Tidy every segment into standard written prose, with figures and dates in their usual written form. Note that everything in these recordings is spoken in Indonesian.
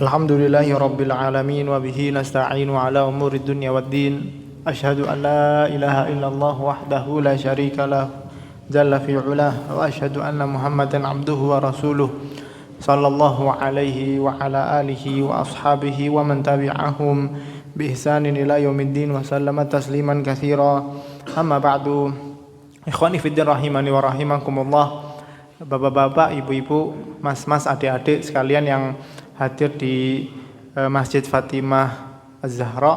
Alhamdulillahi rabbil alamin wa bihi nasta'inu ala umuri dunya waddin. Asyhadu an la ilaha illallah wahdahu la syarika lah jalla fi ulah wa asyhadu anna Muhammadan abduhu wa rasuluh sallallahu alaihi wa ala alihi wa ashabihi wa man tabi'ahum bi ihsanin ila yaumiddin wa sallama tasliman katsira. Amma ba'du. Ikhwani fiddin rahimani wa rahimakumullah. Bapak-bapak, ibu-ibu, mas-mas, adik-adik sekalian yang hadir di Masjid Fatimah Az-Zahra,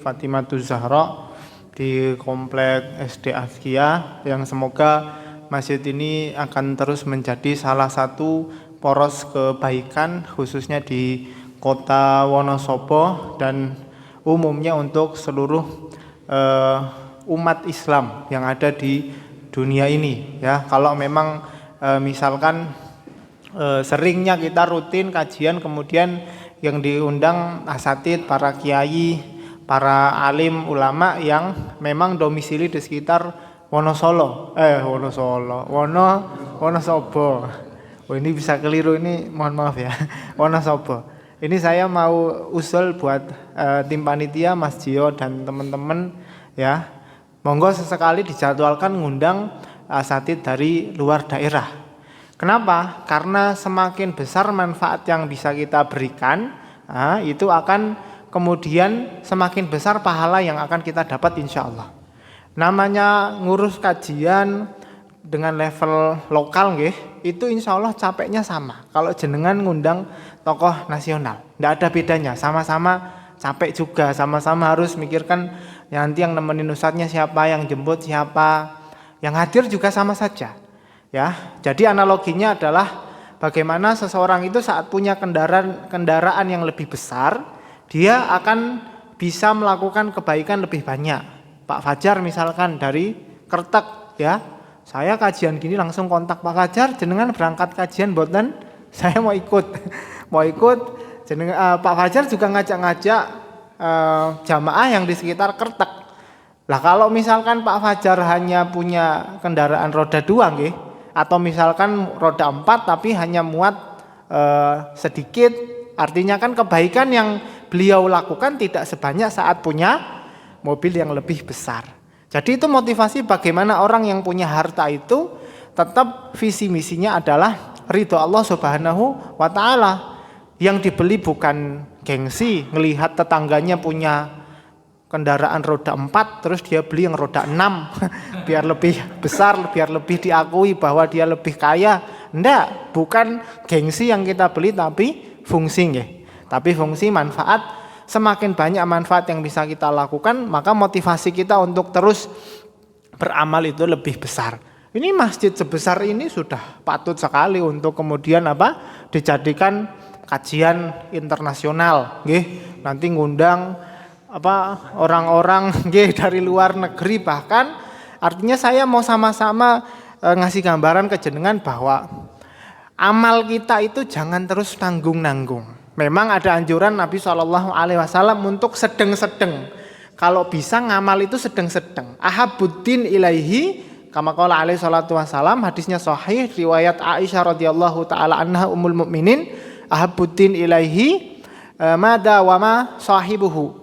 Fatimahuz Zahra di Komplek SD Azkia, yang semoga masjid ini akan terus menjadi salah satu poros kebaikan khususnya di Kota Wonosobo dan umumnya untuk seluruh umat Islam yang ada di dunia ini, ya. Kalau memang misalkan seringnya kita rutin kajian, kemudian yang diundang asatid, para kiai, para alim ulama yang memang domisili di sekitar Wonosobo. Oh, ini bisa keliru, ini mohon maaf ya. Wonosobo. Ini saya mau usul buat tim panitia, Mas Jio dan teman-teman, ya. Monggo sesekali dijadwalkan ngundang asatid dari luar daerah. Kenapa? Karena semakin besar manfaat yang bisa kita berikan, itu akan kemudian semakin besar pahala yang akan kita dapat insya Allah. Namanya ngurus kajian dengan level lokal, itu insya Allah capeknya sama. Kalau jenengan ngundang tokoh nasional, tidak ada bedanya, sama-sama capek juga, sama-sama harus mikirkan nanti yang nemenin ustadznya siapa, yang jemput siapa, yang hadir juga sama saja. Ya, jadi analoginya adalah bagaimana seseorang itu saat punya kendaraan yang lebih besar, dia akan bisa melakukan kebaikan lebih banyak. Pak Fajar misalkan dari Kertek, ya, saya kajian gini langsung kontak Pak Fajar, jenengan berangkat kajian boten, saya mau ikut, Pak Fajar juga ngajak-ngajak jamaah yang di sekitar Kertek. Lah kalau misalkan Pak Fajar hanya punya kendaraan roda 2, atau misalkan roda 4 tapi hanya muat sedikit, artinya kan kebaikan yang beliau lakukan tidak sebanyak saat punya mobil yang lebih besar. Jadi itu motivasi bagaimana orang yang punya harta itu tetap visi misinya adalah ridho Allah Subhanahu wa ta'ala. Yang dibeli bukan gengsi, ngelihat tetangganya punya kendaraan roda 4 terus dia beli yang roda 6 biar lebih besar, biar lebih diakui bahwa dia lebih kaya. Enggak, bukan gengsi yang kita beli tapi fungsi, tapi fungsi manfaat. Semakin banyak manfaat yang bisa kita lakukan, maka motivasi kita untuk terus beramal itu lebih besar. Ini masjid sebesar ini sudah patut sekali untuk kemudian dijadikan kajian internasional, nanti ngundang orang-orang dari luar negeri, bahkan artinya saya mau sama-sama ngasih gambaran ke jenengan bahwa amal kita itu jangan terus tanggung-nanggung. Memang ada anjuran Nabi SAW untuk sedang-sedang. Kalau bisa ngamal itu sedang-sedang. Ahabuddin ilaihi kama qala alaihi salatu wassalam, hadisnya sahih riwayat Aisyah radhiyallahu taala anha ummul mukminin, ahabuddin ilaihi mada wa ma sahibuhu.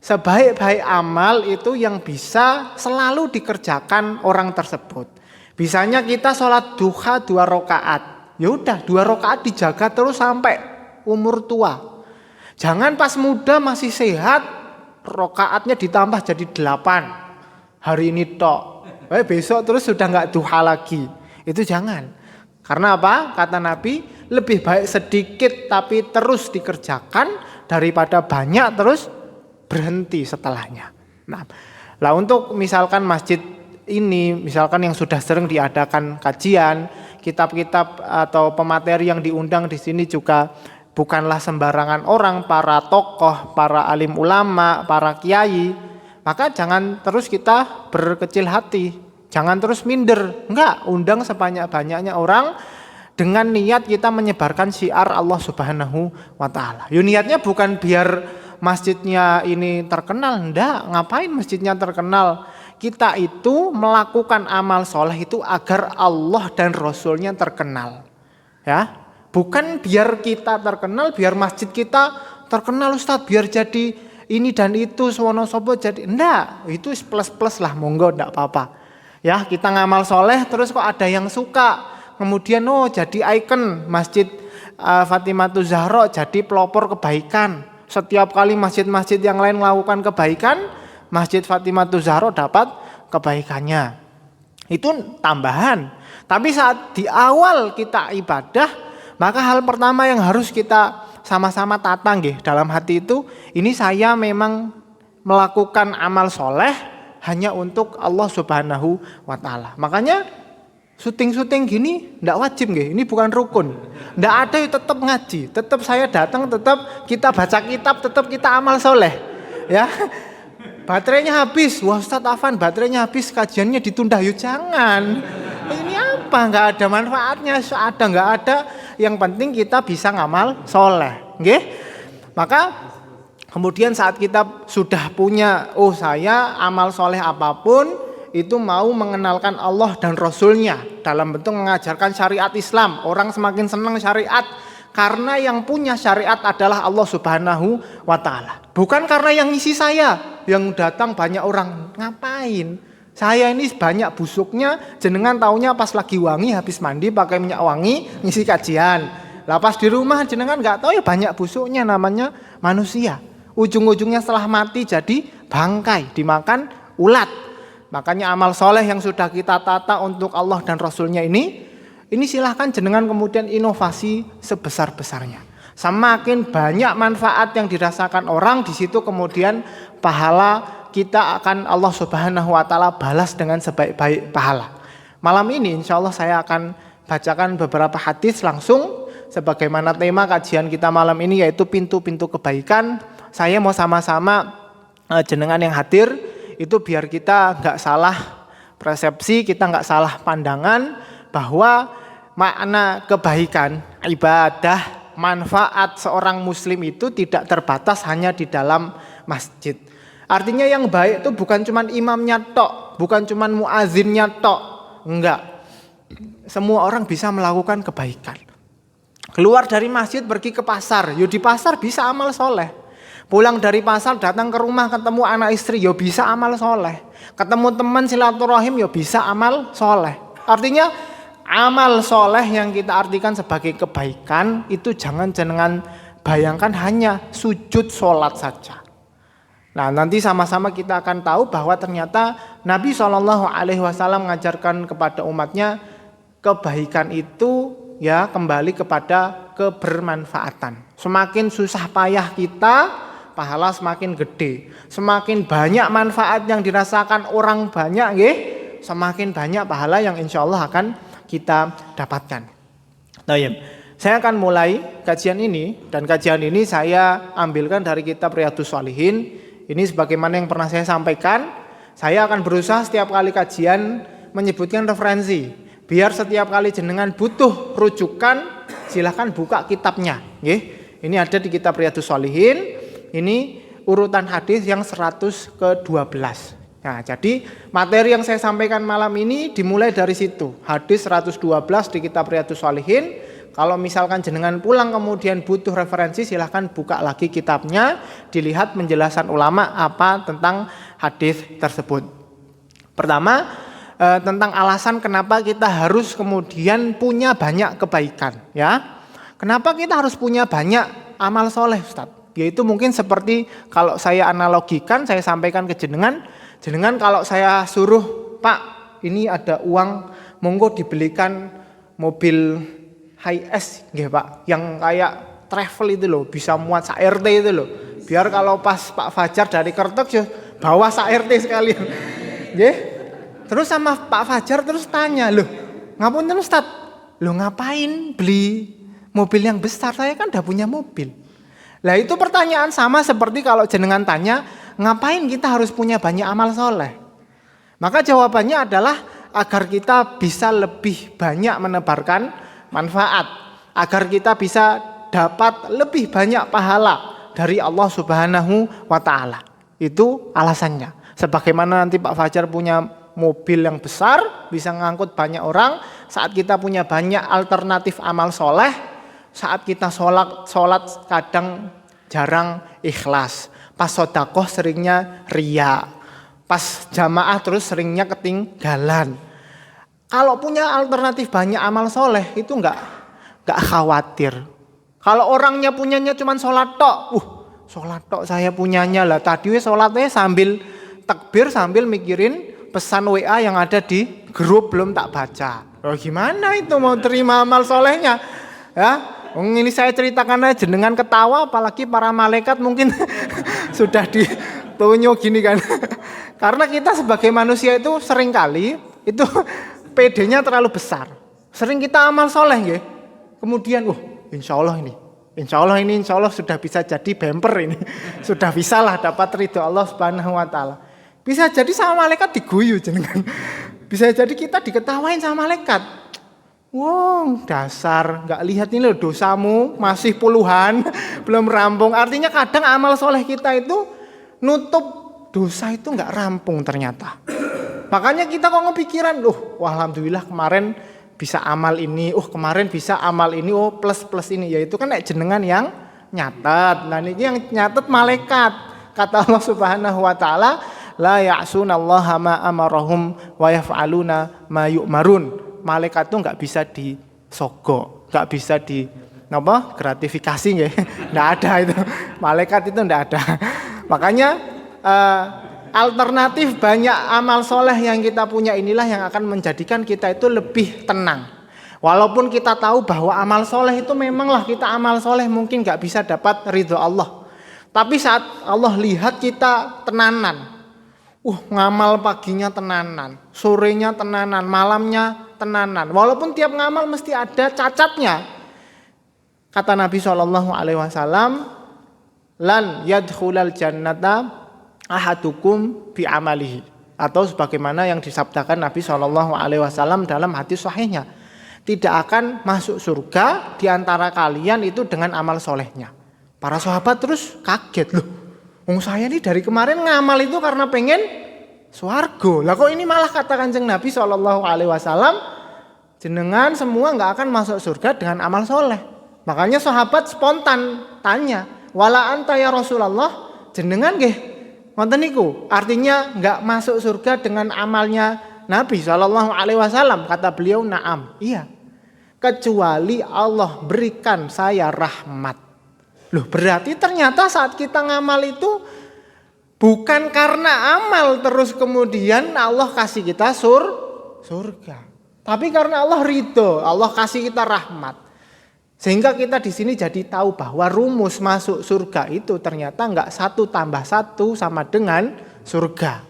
Sebaik-baik amal itu yang bisa selalu dikerjakan orang tersebut. Bisanya kita sholat duha 2 rakaat. Ya udah 2 rakaat dijaga terus sampai umur tua. Jangan pas muda masih sehat rakaatnya ditambah jadi 8. Hari ini tok. Besok terus sudah enggak duha lagi. Itu jangan. Karena apa? Kata Nabi, lebih baik sedikit tapi terus dikerjakan daripada banyak terus berhenti setelahnya. Nah, lah untuk misalkan masjid ini, misalkan yang sudah sering diadakan kajian, kitab-kitab atau pemateri yang diundang di sini juga bukanlah sembarangan orang, para tokoh, para alim ulama, para kiai, maka jangan terus kita berkecil hati, jangan terus minder. Enggak, undang sebanyak-banyaknya orang dengan niat kita menyebarkan syiar Allah Subhanahu wa ta'ala. Niatnya bukan biar masjidnya ini terkenal, enggak. Ngapain masjidnya terkenal? Kita itu melakukan amal soleh itu agar Allah dan Rasulnya terkenal, ya. Bukan biar kita terkenal, biar masjid kita terkenal Ustadz, biar jadi ini dan itu, sewono sobo jadi. Enggak, itu plus-plus lah, monggo enggak apa-apa. Ya, kita ngamal soleh terus kok ada yang suka. Kemudian jadi ikon Masjid Fatimatu Zahra, jadi pelopor kebaikan. Setiap kali masjid-masjid yang lain melakukan kebaikan, Masjid Fatimatu Zahra dapat kebaikannya. Itu tambahan. Tapi saat di awal kita ibadah, maka hal pertama yang harus kita sama-sama tata nggih dalam hati itu, ini saya memang melakukan amal soleh hanya untuk Allah Subhanahu wa Ta'ala. Makanya syuting-syuting gini ndak wajib nggih, ini bukan rukun. Ndak ada, tetap ngaji, tetap saya datang, tetap kita baca kitab, tetap kita amal soleh. Ya. Baterainya habis, wah Ustadz Afan baterainya habis, kajiannya ditunda, yuk jangan. Ini apa? Nggak ada manfaatnya, ada nggak ada. Yang penting kita bisa ngamal soleh, nggih. Maka kemudian saat kita sudah punya, saya amal soleh apapun itu mau mengenalkan Allah dan Rasulnya dalam bentuk mengajarkan syariat Islam. Orang semakin senang syariat karena yang punya syariat adalah Allah Subhanahu wa Ta'ala. Bukan karena yang ngisi saya, yang datang banyak orang, ngapain? Saya ini banyak busuknya, jenengan taunya pas lagi wangi, habis mandi pakai minyak wangi, ngisi kajian. Lah pas di rumah jenengan nggak tahu ya banyak busuknya, namanya manusia. Ujung-ujungnya setelah mati jadi bangkai, dimakan ulat. Makanya amal soleh yang sudah kita tata untuk Allah dan Rasulnya ini silahkan jenengan kemudian inovasi sebesar-besarnya. Semakin banyak manfaat yang dirasakan orang, di situ kemudian pahala kita akan Allah Subhanahu wa Ta'ala balas dengan sebaik-baik pahala. Malam ini insya Allah saya akan bacakan beberapa hadis langsung sebagaimana tema kajian kita malam ini, yaitu pintu-pintu kebaikan. Saya mau sama-sama jenengan yang hadir itu biar kita nggak salah persepsi, kita nggak salah pandangan bahwa makna kebaikan, ibadah, manfaat seorang muslim itu tidak terbatas hanya di dalam masjid. Artinya yang baik itu bukan cuma imamnya tok, bukan cuma muazinnya tok, enggak. Semua orang bisa melakukan kebaikan. Keluar dari masjid pergi ke pasar, di pasar bisa amal soleh. Pulang dari pasar datang ke rumah ketemu anak istri, bisa amal soleh. Ketemu teman silaturahim, bisa amal soleh. Artinya amal soleh yang kita artikan sebagai kebaikan itu jangan bayangkan hanya sujud sholat saja. Nah, nanti sama-sama kita akan tahu bahwa ternyata Nabi SAW mengajarkan kepada umatnya kebaikan itu ya kembali kepada kebermanfaatan. Semakin susah payah kita, pahala semakin gede. Semakin banyak manfaat yang dirasakan orang banyak, semakin banyak pahala yang insya Allah akan kita dapatkan. Nah, saya akan mulai kajian ini, dan kajian ini saya ambilkan dari kitab Riyadhus Shalihin. Ini sebagaimana yang pernah saya sampaikan, saya akan berusaha setiap kali kajian menyebutkan referensi. Biar setiap kali jenengan butuh rujukan, silahkan buka kitabnya. Ini ada di kitab Riyadhus Shalihin, ini urutan hadis yang 112. Nah, jadi materi yang saya sampaikan malam ini dimulai dari situ. Hadis 112 di kitab Riyadhus Shalihin. Kalau misalkan jenengan pulang kemudian butuh referensi, silahkan buka lagi kitabnya, dilihat penjelasan ulama apa tentang hadis tersebut. Pertama, tentang alasan kenapa kita harus kemudian punya banyak kebaikan, ya. Kenapa kita harus punya banyak amal soleh, Ustaz? Yaitu mungkin seperti kalau saya analogikan, saya sampaikan ke jenengan kalau saya suruh, Pak, ini ada uang, monggo dibelikan mobil Hi-S, Pak, yang kayak travel itu loh, bisa muat sak-RT itu loh. Biar kalau pas Pak Fajar dari Kertek bawa sak-RT sekalian. Terus sama Pak Fajar terus tanya, loh, ngapunten Ustaz, loh ngapain beli mobil yang besar, saya kan udah punya mobil. Lah itu pertanyaan sama seperti kalau jenengan tanya, ngapain kita harus punya banyak amal soleh? Maka jawabannya adalah agar kita bisa lebih banyak menebarkan manfaat, agar kita bisa dapat lebih banyak pahala dari Allah Subhanahu wa Ta'ala. Itu alasannya. Sebagaimana nanti Pak Fajar punya mobil yang besar, bisa ngangkut banyak orang, saat kita punya banyak alternatif amal soleh, Saat kita sholat kadang jarang ikhlas. Pas sedekah seringnya riya. Pas jamaah terus seringnya ketinggalan. Kalau punya alternatif banyak amal soleh itu nggak khawatir. Kalau orangnya punyanya cuma sholat tok, sholat tok saya punyanya lah. Tadi sholatnya sambil takbir sambil mikirin pesan WA yang ada di grup belum tak baca. Oh, gimana itu mau terima amal solehnya? Ya. Ini saya ceritakan aja jenengan ketawa, apalagi para malaikat mungkin sudah ditunjuk gini kan. Karena kita sebagai manusia itu sering kali itu PD-nya terlalu besar. Sering kita amal soleh ya. Kemudian, insya Allah sudah bisa jadi bumper ini. Sudah bisa lah dapat ridho Allah Subhanahu Wa Taala. Bisa jadi sama malaikat diguyu jenengan. Bisa jadi kita diketawain sama malaikat. Wow, dasar nggak lihat ini loh dosamu masih puluhan belum rampung. Artinya kadang amal soleh kita itu nutup dosa itu nggak rampung ternyata. Makanya kita kok ngepikiran, wah alhamdulillah kemarin bisa amal ini, kemarin bisa amal ini, plus ini, yaitu kan jenengan yang nyatet. Nah ini yang nyatet malaikat. Kata Allah Subhanahu Wa Taala, la ya'sunallaha ma amarahum wa yaf'aluna ma yu'marun. Malaikat itu nggak bisa disogok, nggak bisa gratifikasi ya, nggak ada itu. Malaikat itu nggak ada. Makanya alternatif banyak amal soleh yang kita punya inilah yang akan menjadikan kita itu lebih tenang. Walaupun kita tahu bahwa amal soleh itu memanglah kita amal soleh mungkin nggak bisa dapat ridho Allah. Tapi saat Allah lihat kita tenanan, ngamal paginya tenanan, sorenya tenanan, malamnya tenanan. Walaupun tiap ngamal mesti ada cacatnya. Kata Nabi SAW, lan yadkhulal jannata ahadukum bi amalihi. Atau sebagaimana yang disabdakan Nabi SAW dalam hadis sahihnya, tidak akan masuk surga di antara kalian itu dengan amal solehnya. Para sahabat terus kaget, loh, saya ini dari kemarin ngamal itu karena pengen swarga. Lah kok ini malah kata Kanjeng Nabi SAW, jenengan semua nggak akan masuk surga dengan amal soleh. Makanya sahabat spontan tanya, wala anta ya Rasulullah, jenengan nggih ngoten niku? Artinya nggak masuk surga dengan amalnya Nabi SAW. Kata beliau, na'am, iya. Kecuali Allah berikan saya rahmat. Loh, berarti ternyata saat kita ngamal itu bukan karena amal terus kemudian Allah kasih kita surga. Tapi karena Allah ridho, Allah kasih kita rahmat. Sehingga kita di sini jadi tahu bahwa rumus masuk surga itu ternyata enggak 1 tambah 1 sama dengan surga.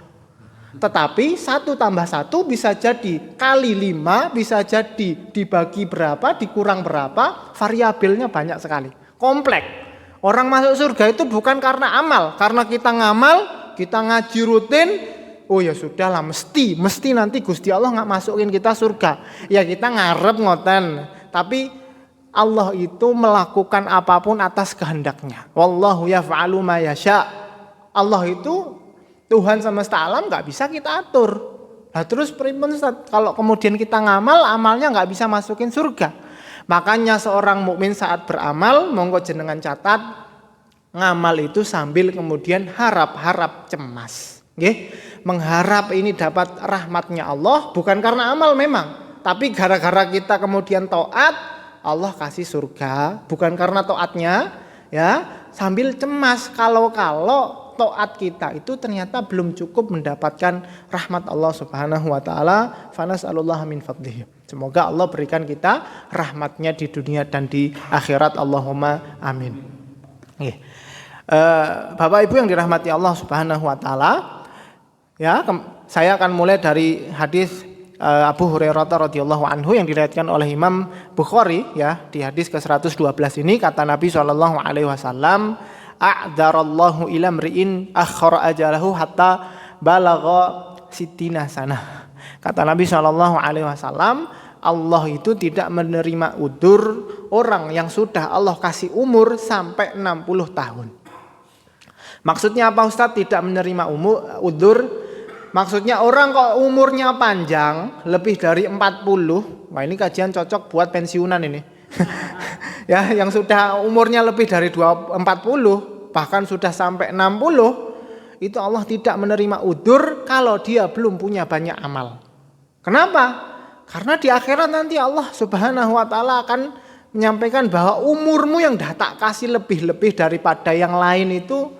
Tetapi 1 tambah 1 bisa jadi kali 5, bisa jadi dibagi berapa, dikurang berapa, variabelnya banyak sekali. Kompleks. Orang masuk surga itu bukan karena amal, karena kita ngamal, kita ngaji rutin, ya sudahlah mesti nanti Gusti Allah nggak masukin kita surga. Ya kita ngarep ngoten, tapi Allah itu melakukan apapun atas kehendaknya. Wallahu yaf'alu ma yasha. Allah itu Tuhan semesta alam nggak bisa kita atur. Nah terus pripun kalau kemudian kita ngamal, amalnya nggak bisa masukin surga. Makanya seorang mukmin saat beramal, monggo jenengan catat, ngamal itu sambil kemudian harap-harap cemas. Nggih, mengharap ini dapat rahmatnya Allah bukan karena amal memang, tapi gara-gara kita kemudian taat, Allah kasih surga, bukan karena taatnya, ya, sambil cemas kalau taat kita itu ternyata belum cukup mendapatkan rahmat Allah Subhanahu wa taala. Fanas'alullah min fadlihi. Semoga Allah berikan kita rahmatnya di dunia dan di akhirat. Allahumma amin. Bapak Ibu yang dirahmati Allah Subhanahu wa taala, ya, saya akan mulai dari hadis Abu Hurairah radhiyallahu anhu yang diriwayatkan oleh Imam Bukhari, ya, di hadis ke-112 ini kata Nabi sallallahu alaihi wasallam, a'dzarallahu ila mri'in akhara ajalahu hatta balagha sittina sanah. Kata Nabi sallallahu alaihi wasallam, Allah itu tidak menerima udzur orang yang sudah Allah kasih umur sampai 60 tahun. Maksudnya apa Ustaz tidak menerima udzur? Maksudnya orang kok umurnya panjang lebih dari 40, wah ini kajian cocok buat pensiunan ini. ya yang sudah umurnya lebih dari 40 bahkan sudah sampai 60 itu Allah tidak menerima udzur kalau dia belum punya banyak amal. Kenapa? Karena di akhirat nanti Allah Subhanahu wa taala akan menyampaikan bahwa umurmu yang dah tak kasih lebih-lebih daripada yang lain itu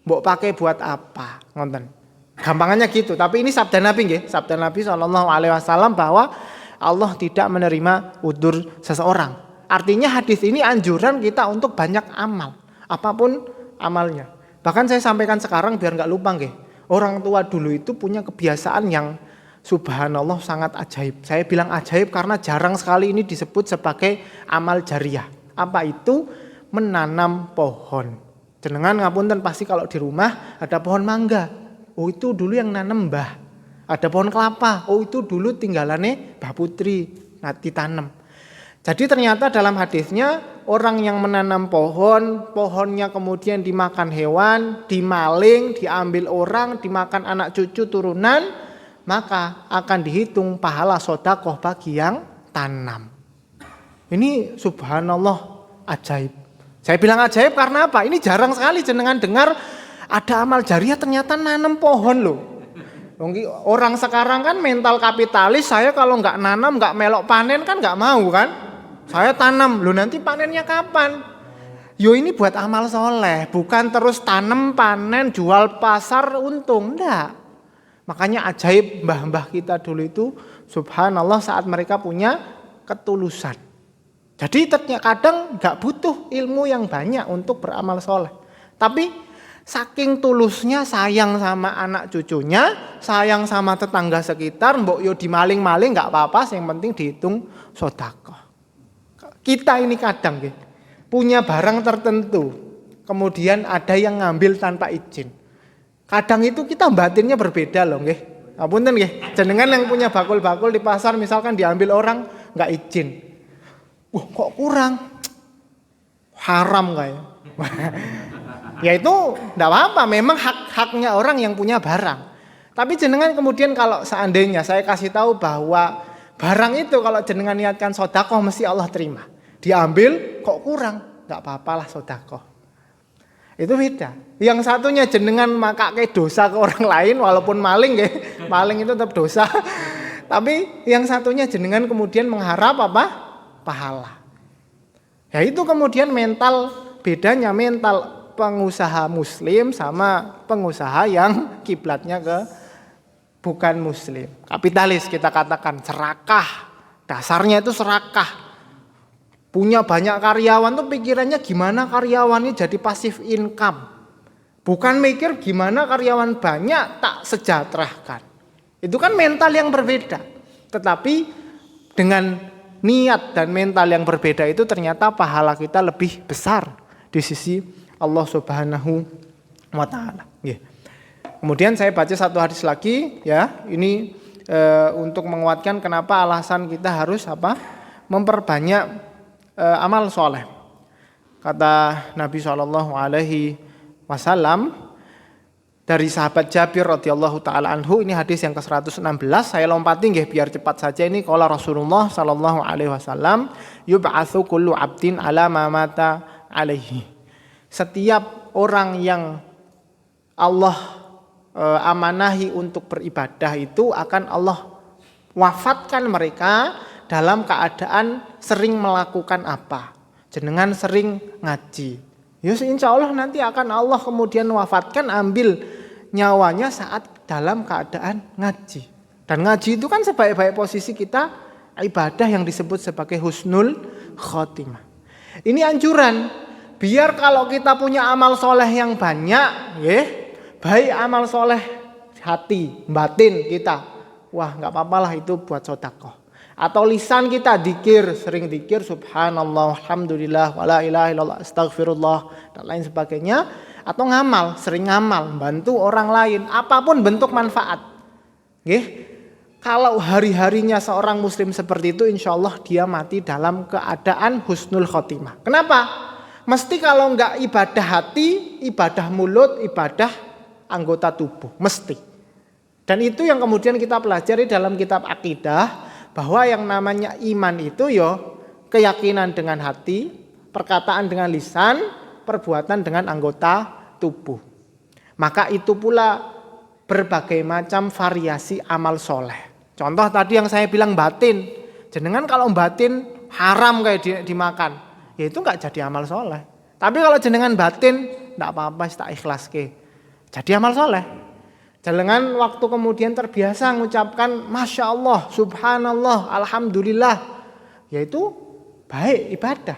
mbok pakai buat apa? Ngonten. Gampangannya gitu, tapi ini sabda Nabi nggih, sabda Nabi SAW bahwa Allah tidak menerima udzur seseorang. Artinya hadis ini anjuran kita untuk banyak amal, apapun amalnya. Bahkan saya sampaikan sekarang biar nggak lupa nggih. Orang tua dulu itu punya kebiasaan yang subhanallah sangat ajaib. Saya bilang ajaib karena jarang sekali ini disebut sebagai amal jariah. Apa itu? Menanam pohon. Jenengan ngapunten pasti kalau di rumah ada pohon mangga. Oh itu dulu yang nanam mbah. Ada pohon kelapa. Oh itu dulu tinggalannya Mbah Putri. Nah ditanam. Jadi ternyata dalam hadisnya orang yang menanam pohon, pohonnya kemudian dimakan hewan, dimaling, diambil orang, dimakan anak cucu turunan, maka akan dihitung pahala sedekah bagi yang tanam. Ini subhanallah ajaib. Saya bilang ajaib karena apa? Ini jarang sekali jenengan dengar ada amal jariah ternyata nanam pohon loh. Orang sekarang kan mental kapitalis, saya kalau nggak nanam, nggak melok panen kan nggak mau kan. Saya tanam, loh nanti panennya kapan? Yo ini buat amal soleh, bukan terus tanam, panen, jual pasar, untung, enggak. Makanya ajaib mbah-mbah kita dulu itu subhanallah saat mereka punya ketulusan. Jadi kadang nggak butuh ilmu yang banyak untuk beramal soleh. Tapi saking tulusnya sayang sama anak cucunya, sayang sama tetangga sekitar, mbok yo dimaling-maling nggak apa-apa, yang penting dihitung sedekah. Kita ini kadang punya barang tertentu, kemudian ada yang ngambil tanpa izin. Kadang itu kita batinnya berbeda loh nggih. Apunten nggih, jenengan yang punya bakul-bakul di pasar misalkan diambil orang nggak izin. Kok kurang? Haram kayak. Ya itu enggak apa-apa, memang hak-haknya orang yang punya barang. Tapi jenengan kemudian kalau seandainya saya kasih tahu bahwa barang itu kalau jenengan niatkan sedekah mesti Allah terima. Diambil kok kurang? Enggak apa-apalah sedekah. Itu beda. Yang satunya jenengan makake dosa ke orang lain walaupun maling nggih. Maling itu tetap dosa. Tapi yang satunya jenengan kemudian mengharap apa? Pahala. Ya itu kemudian bedanya mental pengusaha muslim sama pengusaha yang kiblatnya ke bukan muslim. Kapitalis kita katakan serakah. Dasarnya itu serakah. Punya banyak karyawan tuh pikirannya gimana karyawannya jadi pasif income. Bukan mikir gimana karyawan banyak tak sejahterakan. Itu kan mental yang berbeda. Tetapi dengan niat dan mental yang berbeda itu ternyata pahala kita lebih besar di sisi Allah Subhanahu wa taala. Kemudian saya baca satu hadis lagi ya. Ini untuk menguatkan kenapa alasan kita harus memperbanyak amal soleh. Kata Nabi SAW dari sahabat Jabir radhiyallahu taala anhu, ini hadis yang ke-116, saya lompatin nggih biar cepat saja. Ini qala Rasulullah sallallahu alaihi wasallam, yub'atsu kullu 'abdin ala ma mata alaihi. Setiap orang yang Allah amanahi untuk beribadah itu akan Allah wafatkan mereka dalam keadaan sering melakukan apa? Jenengan sering ngaji. Ya insya Allah nanti akan Allah kemudian wafatkan, ambil nyawanya saat dalam keadaan ngaji. Dan ngaji itu kan sebaik-baik posisi kita ibadah yang disebut sebagai husnul khotimah. Ini anjuran, biar kalau kita punya amal soleh yang banyak, baik amal soleh hati, batin kita, wah nggak apa-apalah itu buat sedekah. Atau lisan kita dikir, sering dikir subhanallah, alhamdulillah, wala ilaha illallah, astagfirullah dan lain sebagainya. Atau ngamal, sering ngamal, bantu orang lain, apapun bentuk manfaat. Kalau hari-harinya seorang muslim seperti itu, insya Allah dia mati dalam keadaan husnul khotimah. Kenapa? Mesti kalau enggak ibadah hati, ibadah mulut, ibadah anggota tubuh, mesti. Dan itu yang kemudian kita pelajari dalam kitab akidah, bahwa yang namanya iman itu keyakinan dengan hati, perkataan dengan lisan, perbuatan dengan anggota tubuh. Maka itu pula berbagai macam variasi amal soleh. Contoh tadi yang saya bilang batin, jenengan kalau batin haram kayak dimakan, ya itu nggak jadi amal soleh. Tapi kalau jenengan batin, nggak apa-apa, tak ikhlas ke, jadi amal soleh. Jenengan waktu kemudian terbiasa mengucapkan Masya Allah, Subhanallah, Alhamdulillah, yaitu baik ibadah.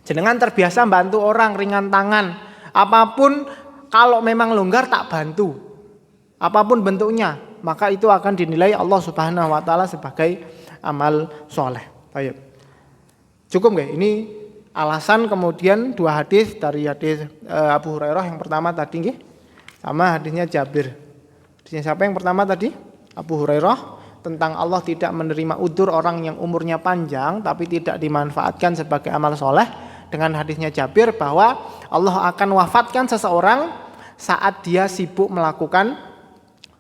Jenengan terbiasa bantu orang ringan tangan, apapun kalau memang longgar tak bantu, apapun bentuknya, maka itu akan dinilai Allah Subhanahu Wa Taala sebagai amal soleh. Baik. Cukup nggak? Ini alasan kemudian dua hadis dari hadis Abu Hurairah yang pertama tadi nggih, sama hadisnya Jabir. Hadisnya siapa yang pertama tadi? Abu Hurairah tentang Allah tidak menerima udzur orang yang umurnya panjang tapi tidak dimanfaatkan sebagai amal soleh. Dengan hadisnya Jabir bahwa Allah akan wafatkan seseorang saat dia sibuk melakukan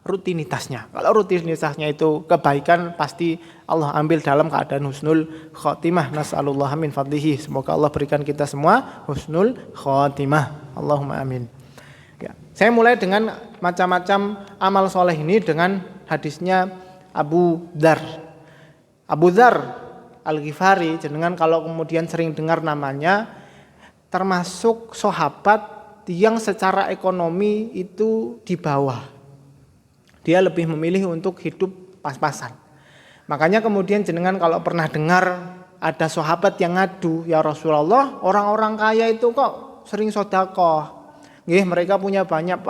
rutinitasnya. Kalau rutinitasnya itu kebaikan, pasti Allah ambil dalam keadaan husnul khotimah. Nas'alullah min fadlihi. Semoga Allah berikan kita semua husnul khotimah. Allahumma amin. Ya, saya mulai dengan macam-macam amal soleh ini dengan hadisnya Abu Dzar. Abu Dzar Al-Ghifari, jenengan kalau kemudian sering dengar namanya, termasuk sahabat yang secara ekonomi itu di bawah. Dia lebih memilih untuk hidup pas-pasan. Makanya kemudian jenengan kalau pernah dengar ada sahabat yang ngadu, ya Rasulullah, orang-orang kaya itu kok sering sedekah. Nggih, mereka punya banyak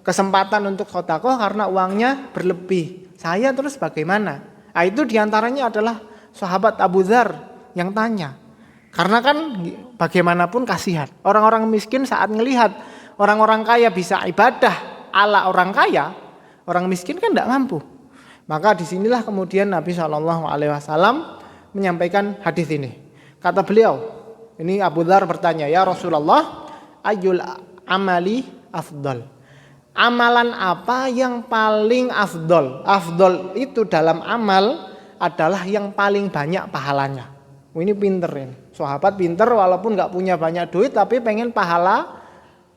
kesempatan untuk sedekah karena uangnya berlebih. Saya terus bagaimana? Nah, itu diantaranya adalah sahabat Abu Dzar yang tanya. Karena kan bagaimanapun kasihan. Orang-orang miskin saat melihat orang-orang kaya bisa ibadah ala orang kaya, orang miskin kan tidak mampu. Maka disinilah kemudian Nabi SAW menyampaikan hadis ini. Kata beliau, ini Abu Dzar bertanya, ya Rasulullah, ayyul amali afdal. Amalan apa yang paling afdal? Afdal itu dalam amal adalah yang paling banyak pahalanya. Ini pinter ini. Sahabat pinter walaupun nggak punya banyak duit tapi pengen pahala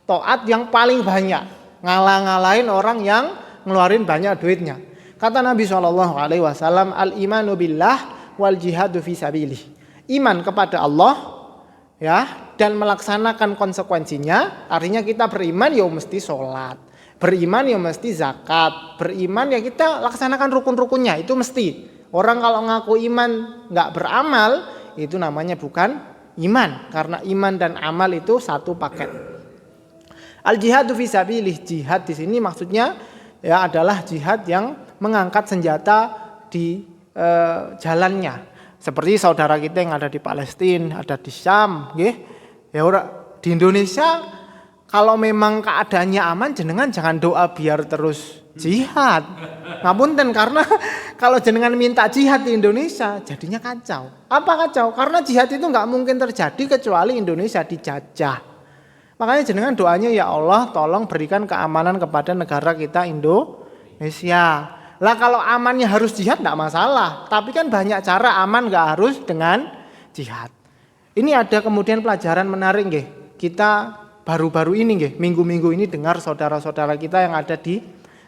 taat yang paling banyak. Ngalah-ngalahin orang yang ngeluarin banyak duitnya. Kata Nabi SAW, al-imanu billah wal jihadu fi sabilih. Iman kepada Allah ya dan melaksanakan konsekuensinya, artinya kita beriman ya mesti sholat, beriman ya mesti zakat, beriman ya kita laksanakan rukun-rukunnya, itu mesti. Orang kalau ngaku iman nggak beramal, itu namanya bukan iman, karena iman dan amal itu satu paket. Al jihadu fi sabilih, jihad di sini maksudnya ya adalah jihad yang mengangkat senjata di jalannya. Seperti saudara kita yang ada di Palestina, ada di Syam, nggih. Ya di Indonesia kalau memang keadaannya aman, jenengan jangan doa biar terus jihad. Ngapunten, karena kalau jenengan minta jihad di Indonesia jadinya kacau. Apa kacau? Karena jihad itu nggak mungkin terjadi kecuali Indonesia dijajah. Makanya jenengan doanya, ya Allah tolong berikan keamanan kepada negara kita Indonesia. Lah kalau amannya harus jihad enggak masalah, tapi kan banyak cara aman enggak harus dengan jihad. Ini ada kemudian pelajaran menarik nggih. Kita baru-baru ini nggih, minggu-minggu ini dengar saudara-saudara kita yang ada di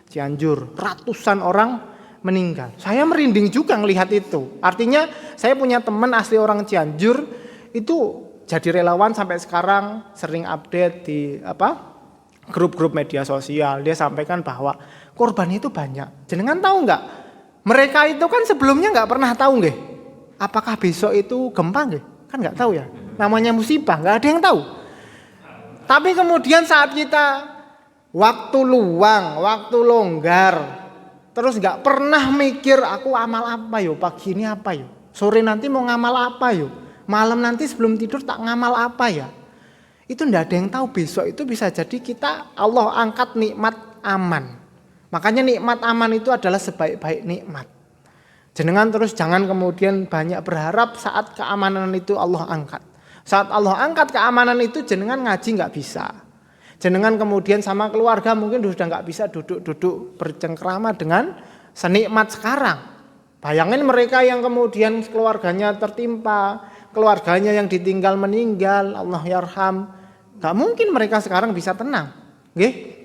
Cianjur, ratusan orang meninggal. Saya merinding juga ngelihat itu. Artinya saya punya teman asli orang Cianjur itu jadi relawan sampai sekarang, sering update di grup-grup media sosial. Dia sampaikan bahwa korban itu banyak. Jenengan tahu nggak? Mereka itu kan sebelumnya nggak pernah tahu nggih. Apakah besok itu gempa nggih? Kan nggak tahu ya. Namanya musibah, nggak ada yang tahu. Tapi kemudian saat kita waktu luang, waktu longgar, terus nggak pernah mikir aku amal apa yo, pagi ini apa yo, sore nanti mau ngamal apa yo, malam nanti sebelum tidur tak ngamal apa ya. Itu nggak ada yang tahu besok itu bisa jadi kita Allah angkat nikmat aman. Makanya nikmat aman itu adalah sebaik-baik nikmat. Jenengan terus jangan kemudian banyak berharap saat keamanan itu Allah angkat. Saat Allah angkat keamanan itu jenengan ngaji nggak bisa. Jenengan kemudian sama keluarga mungkin sudah nggak bisa duduk-duduk bercengkrama dengan senikmat sekarang. Bayangin mereka yang kemudian keluarganya tertimpa, keluarganya yang ditinggal meninggal, Allah yarham. Gak mungkin mereka sekarang bisa tenang. Nggih.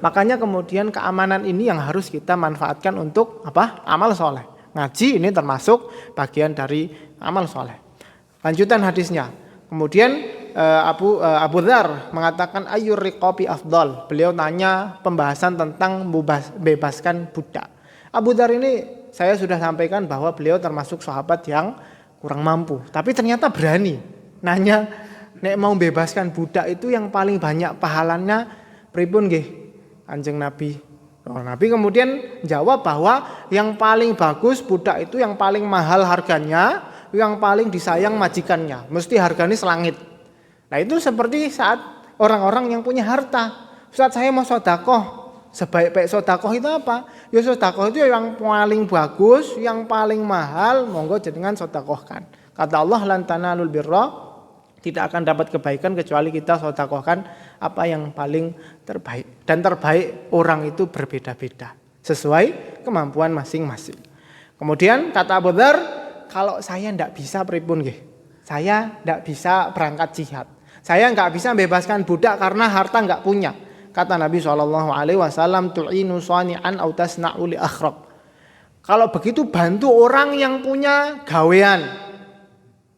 Makanya kemudian keamanan ini yang harus kita manfaatkan untuk apa? Amal soleh. Ngaji ini termasuk bagian dari amal soleh. Lanjutan hadisnya. Kemudian Abu Dzar mengatakan ayyur riqabi afdal. Beliau tanya pembahasan tentang bebaskan budak. Abu Dzar ini saya sudah sampaikan bahwa beliau termasuk sahabat yang kurang mampu. Tapi ternyata berani nanya, nek mau bebaskan budak itu yang paling banyak pahalanya pripun nggih? Kanjeng Nabi. Nabi kemudian jawab bahwa yang paling bagus budak itu yang paling mahal harganya, yang paling disayang majikannya. Mesti harganya selangit. Nah itu seperti saat orang-orang yang punya harta. Saat saya mau sedekah, sebaik-baik sedekah itu apa? Ya sedekah itu yang paling bagus, yang paling mahal, monggo jenengan sedekahkan. Kata Allah lan tanalul birra, tidak akan dapat kebaikan kecuali kita sedekahkan apa yang paling terbaik. Dan terbaik orang itu berbeda-beda sesuai kemampuan masing-masing. Kemudian kata Abu Dzar, kalau saya tidak bisa pripun nggih? Saya tidak bisa berangkat jihad. Saya nggak bisa bebaskan budak karena harta nggak punya. Kata Nabi SAW, tu'inu sani'an aw tasna'u li akhraq. Kalau begitu bantu orang yang punya gawean.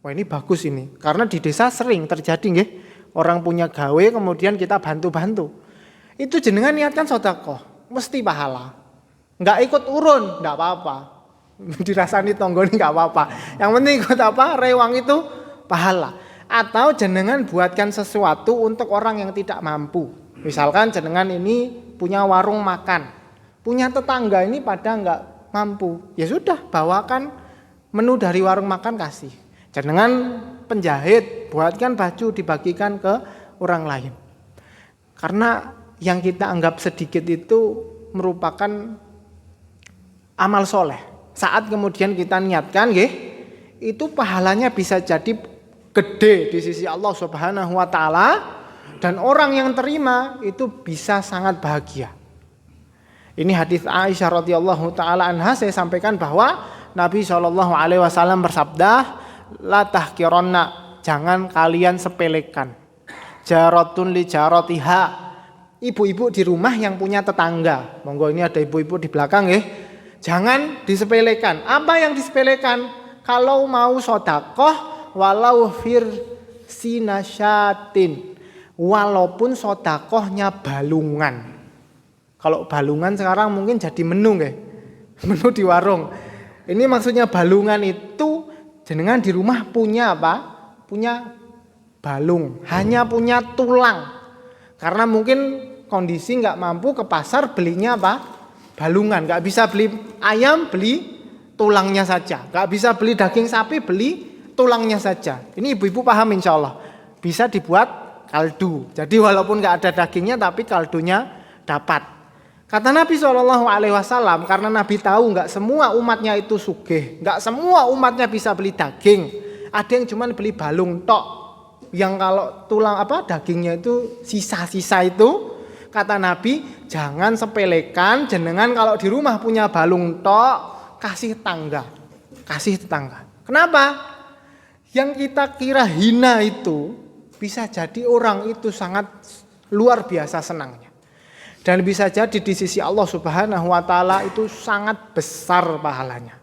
Wah ini bagus ini, karena di desa sering terjadi nggih, orang punya gawe kemudian kita bantu-bantu. Itu jenengan niatkan sedekah, mesti pahala. Enggak ikut urun, enggak apa-apa. Dirasani tonggone enggak apa-apa. Yang penting ikut apa? Rewang itu pahala. Atau jenengan buatkan sesuatu untuk orang yang tidak mampu. Misalkan jenengan ini punya warung makan, punya tetangga ini pada enggak mampu. Ya sudah, bawakan menu dari warung makan kasih. Jenengan penjahit, buatkan baju dibagikan ke orang lain. Karena yang kita anggap sedikit itu merupakan amal soleh. Saat kemudian kita niatkan, itu pahalanya bisa jadi gede di sisi Allah Subhanahu wa taala, dan orang yang terima itu bisa sangat bahagia. Ini hadis Aisyah radhiyallahu taala anha, saya sampaikan bahwa Nabi SAW bersabda, la tahqironna, jangan kalian sepelekan. Jaratun li jaratiha, ibu-ibu di rumah yang punya tetangga. Monggo ini ada ibu-ibu di belakang Jangan disepelekan. Apa yang disepelekan? Kalau mau sedekah walau sinasyatin, walaupun sedekahnya balungan. Kalau balungan sekarang mungkin jadi menu menu di warung. Ini maksudnya balungan itu jenengan di rumah punya apa? Punya balung, hanya punya tulang. Karena mungkin kondisi nggak mampu ke pasar belinya apa? Balungan. Nggak bisa beli ayam, beli tulangnya saja. Nggak bisa beli daging sapi, beli tulangnya saja. Ini ibu-ibu paham insya Allah. Bisa dibuat kaldu. Jadi walaupun nggak ada dagingnya tapi kaldunya dapat. Kata Nabi SAW, karena Nabi tahu nggak semua umatnya itu sugih, nggak semua umatnya bisa beli daging. Ada yang cuma beli balung tok, yang kalau tulang dagingnya itu sisa-sisa itu. Kata Nabi, jangan sepelekan, jenengan kalau di rumah punya balung tok, kasih tetangga. Kenapa? Yang kita kira hina itu bisa jadi orang itu sangat luar biasa senangnya. Dan bisa jadi di sisi Allah Subhanahu wa taala itu sangat besar pahalanya.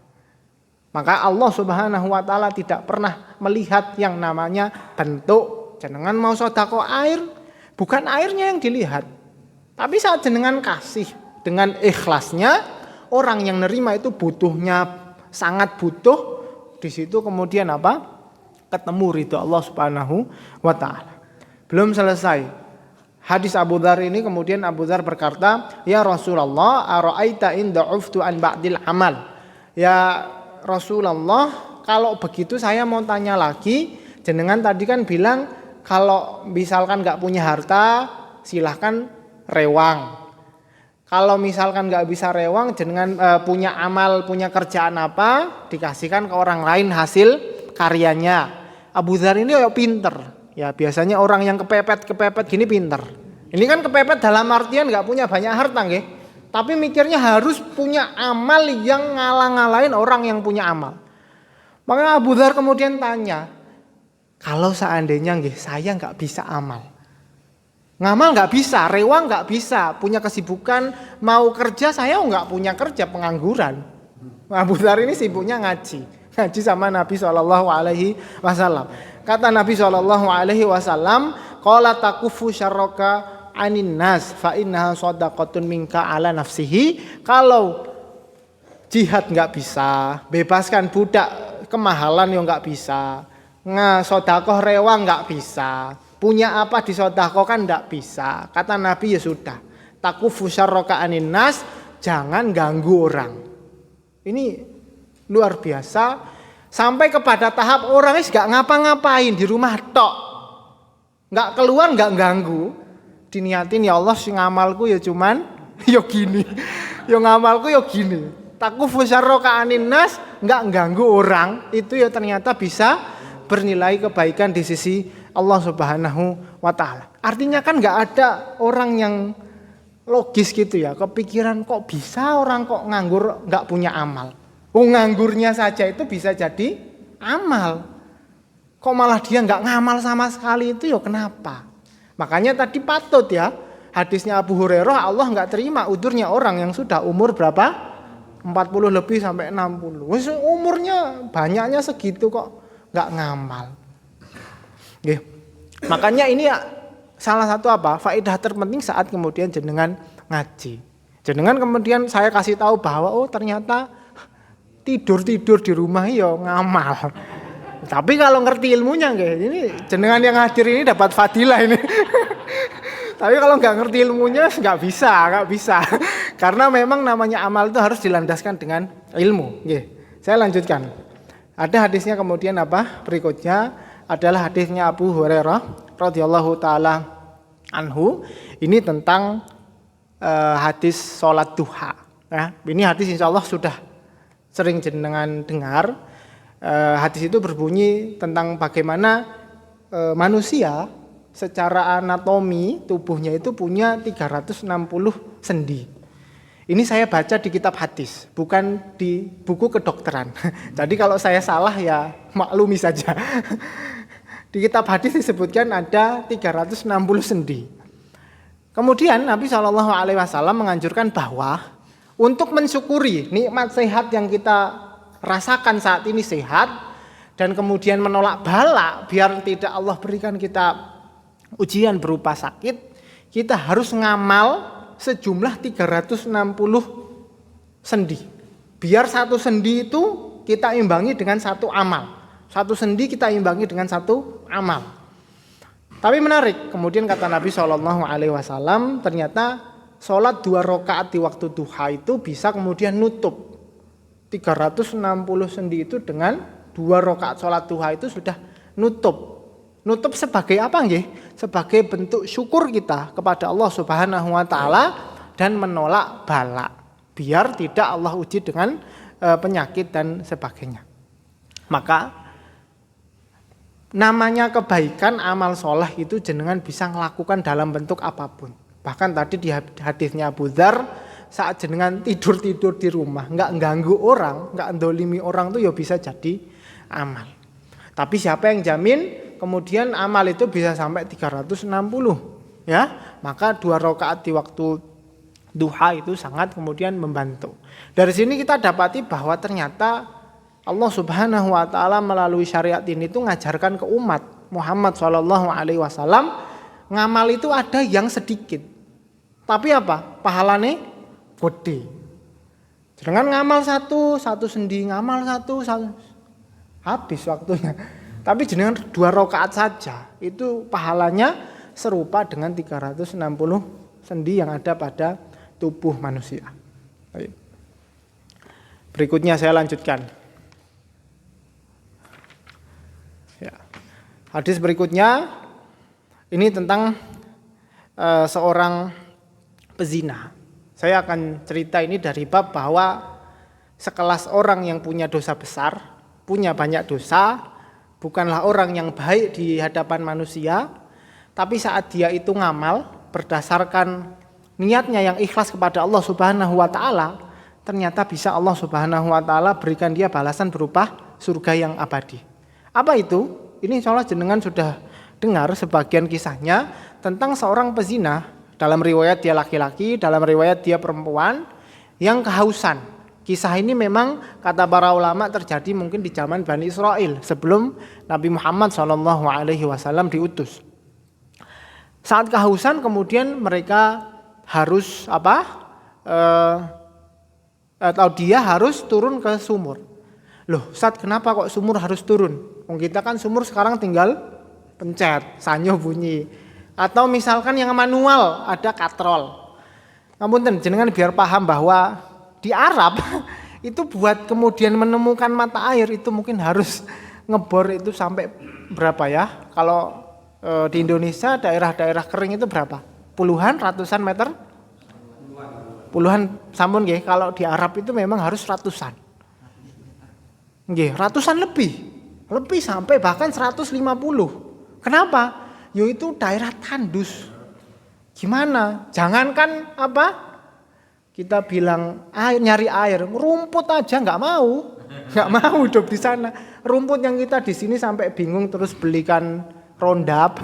Maka Allah Subhanahu wa taala tidak pernah melihat yang namanya bentuk. Jenengan mau sedekah air, bukan airnya yang dilihat. Tapi saat jenengan kasih dengan ikhlasnya, orang yang nerima itu butuhnya, sangat butuh. Di situ kemudian ketemu ridho Allah Subhanahu wa taala. Belum selesai. Hadis Abu Dzar ini kemudian Abu Dzar berkata, "Ya Rasulullah, ara'aita in da'uftu an ba'dil amal." Ya Rasulullah, kalau begitu saya mau tanya lagi, jenengan tadi kan bilang kalau misalkan enggak punya harta, silahkan rewang. Kalau misalkan enggak bisa rewang, jenengan punya amal, punya kerjaan apa, dikasihkan ke orang lain hasil karyanya. Abu Dzar ini pinter. Ya biasanya orang yang kepepet gini pinter. Ini kan kepepet dalam artian nggak punya banyak harta tapi mikirnya harus punya amal yang ngalah-ngalahin orang yang punya amal. Maka Abu Dzar kemudian tanya, kalau seandainya nggih saya nggak bisa amal. Ngamal nggak bisa, rewang nggak bisa, punya kesibukan, mau kerja saya nggak punya kerja, pengangguran. Abu Dzar ini sibuknya ngaji sama Nabi Shallallahu Alaihi Wasallam. Kata Nabi Shallallahu Alaihi Wasallam, qala takufu syarroka anin nas fa innaha shadaqatun minka ala nafsihi. Kalau jihad nggak bisa, bebaskan budak kemahalan yang nggak bisa, sodakoh rewang nggak bisa, punya apa disodakohkan nggak bisa. Kata Nabi ya sudah, takufu syarroka anin nas, jangan ganggu orang. Ini luar biasa, sampai kepada tahap orang nggak ngapa-ngapain di rumah tok, nggak keluar, nggak ganggu, diniatin ya Allah sing ngamalku ya cuman yo gini, yo ngamalku yo gini. Takufu syarroka anin nas, nggak ganggu orang, itu ya ternyata bisa bernilai kebaikan di sisi Allah Subhanahu wa Ta'ala. Artinya kan nggak ada orang yang logis gitu ya, kepikiran kok bisa orang kok nganggur nggak punya amal. Nganggurnya saja itu bisa jadi amal. Kok malah dia nggak ngamal sama sekali, itu ya kenapa? Makanya tadi patut ya, hadisnya Abu Hurairah, Allah nggak terima udurnya orang yang sudah umur berapa? 40 lebih sampai 60. Umurnya banyaknya segitu kok nggak ngamal. Oke. Makanya ini ya salah satu faedah terpenting saat kemudian jenengan ngaji. Jenengan kemudian saya kasih tahu bahwa ternyata tidur di rumah ya ngamal. Tapi kalau ngerti ilmunya ini jenengan yang hadir ini dapat fadilah ini. Tapi kalau nggak ngerti ilmunya nggak bisa. Karena memang namanya amal itu harus dilandaskan dengan ilmu. Saya lanjutkan. Ada hadisnya kemudian berikutnya adalah hadisnya Abu Hurairah radhiyallahu taala anhu. Ini tentang hadis sholat duha. Ya, ini hadis insya Allah sudah sering jenengan dengar. Hadis itu berbunyi tentang bagaimana manusia secara anatomi tubuhnya itu punya 360 sendi. Ini saya baca di kitab hadis, bukan di buku kedokteran. Jadi kalau saya salah ya maklumi saja. Di kitab hadis disebutkan ada 360 sendi. Kemudian Nabi SAW menganjurkan bahwa untuk mensyukuri nikmat sehat yang kita rasakan saat ini sehat, dan kemudian menolak bala biar tidak Allah berikan kita ujian berupa sakit, kita harus ngamal sejumlah 360 sendi. Biar satu sendi itu kita imbangi dengan satu amal. Satu sendi kita imbangi dengan satu amal. Tapi menarik, kemudian kata Nabi SAW, ternyata sholat 2 rakaat di waktu duha itu bisa kemudian nutup 360 sendi itu dengan 2 rakaat sholat duha itu sudah nutup. Nutup sebagai apa nggih? Sebagai bentuk syukur kita kepada Allah Subhanahu wa taala dan menolak bala. Biar tidak Allah uji dengan penyakit dan sebagainya. Maka namanya kebaikan amal soleh itu jenengan bisa melakukan dalam bentuk apapun. Bahkan tadi di hadisnya Abu Dzar, saat jenengan tidur di rumah, nggak ganggu orang, nggak ndolimi orang tuh ya bisa jadi amal. Tapi siapa yang jamin kemudian amal itu bisa sampai 360 ya? Maka 2 rakaat di waktu duha itu sangat kemudian membantu. Dari sini kita dapati bahwa ternyata Allah Subhanahu wa taala melalui syariat ini itu ngajarkan ke umat Muhammad SAW, ngamal itu ada yang sedikit. Tapi pahalane gede. Jangan ngamal satu sendi, ngamal satu habis waktunya. Tapi jenengan 2 rakaat saja itu pahalanya serupa dengan 360 sendi yang ada pada tubuh manusia. Berikutnya saya lanjutkan. Ya. Hadis berikutnya ini tentang seorang pezina. Saya akan cerita ini dari bab bahwa sekelas orang yang punya dosa besar, punya banyak dosa, bukanlah orang yang baik di hadapan manusia, tapi saat dia itu ngamal berdasarkan niatnya yang ikhlas kepada Allah Subhanahu wa taala, ternyata bisa Allah Subhanahu wa taala berikan dia balasan berupa surga yang abadi. Apa itu? Ini insya Allah jenengan sudah dengar sebagian kisahnya tentang seorang pezina. Dalam riwayat dia laki-laki, dalam riwayat dia perempuan yang kehausan. Kisah ini memang kata para ulama terjadi mungkin di zaman Bani Israel sebelum Nabi Muhammad SAW diutus. Saat kehausan kemudian mereka harus atau dia harus turun ke sumur. Loh, Ustaz, kenapa kok sumur harus turun? Kita kan sumur sekarang tinggal pencet, sanyo bunyi. Atau misalkan yang manual ada katrol. Namun jenengan biar paham bahwa di Arab itu buat kemudian menemukan mata air itu mungkin harus ngebor itu sampai berapa ya? Kalau di Indonesia daerah-daerah kering itu berapa? Puluhan, ratusan meter? Puluhan, sampun nggih. Kalau di Arab itu memang harus ratusan. Nggih, ratusan lebih sampai bahkan 150. Kenapa? Yaitu daerah tandus. Gimana? Jangankan kita bilang nyari air, rumput aja nggak mau hidup di sana. Rumput yang kita di sini sampai bingung terus belikan rondap,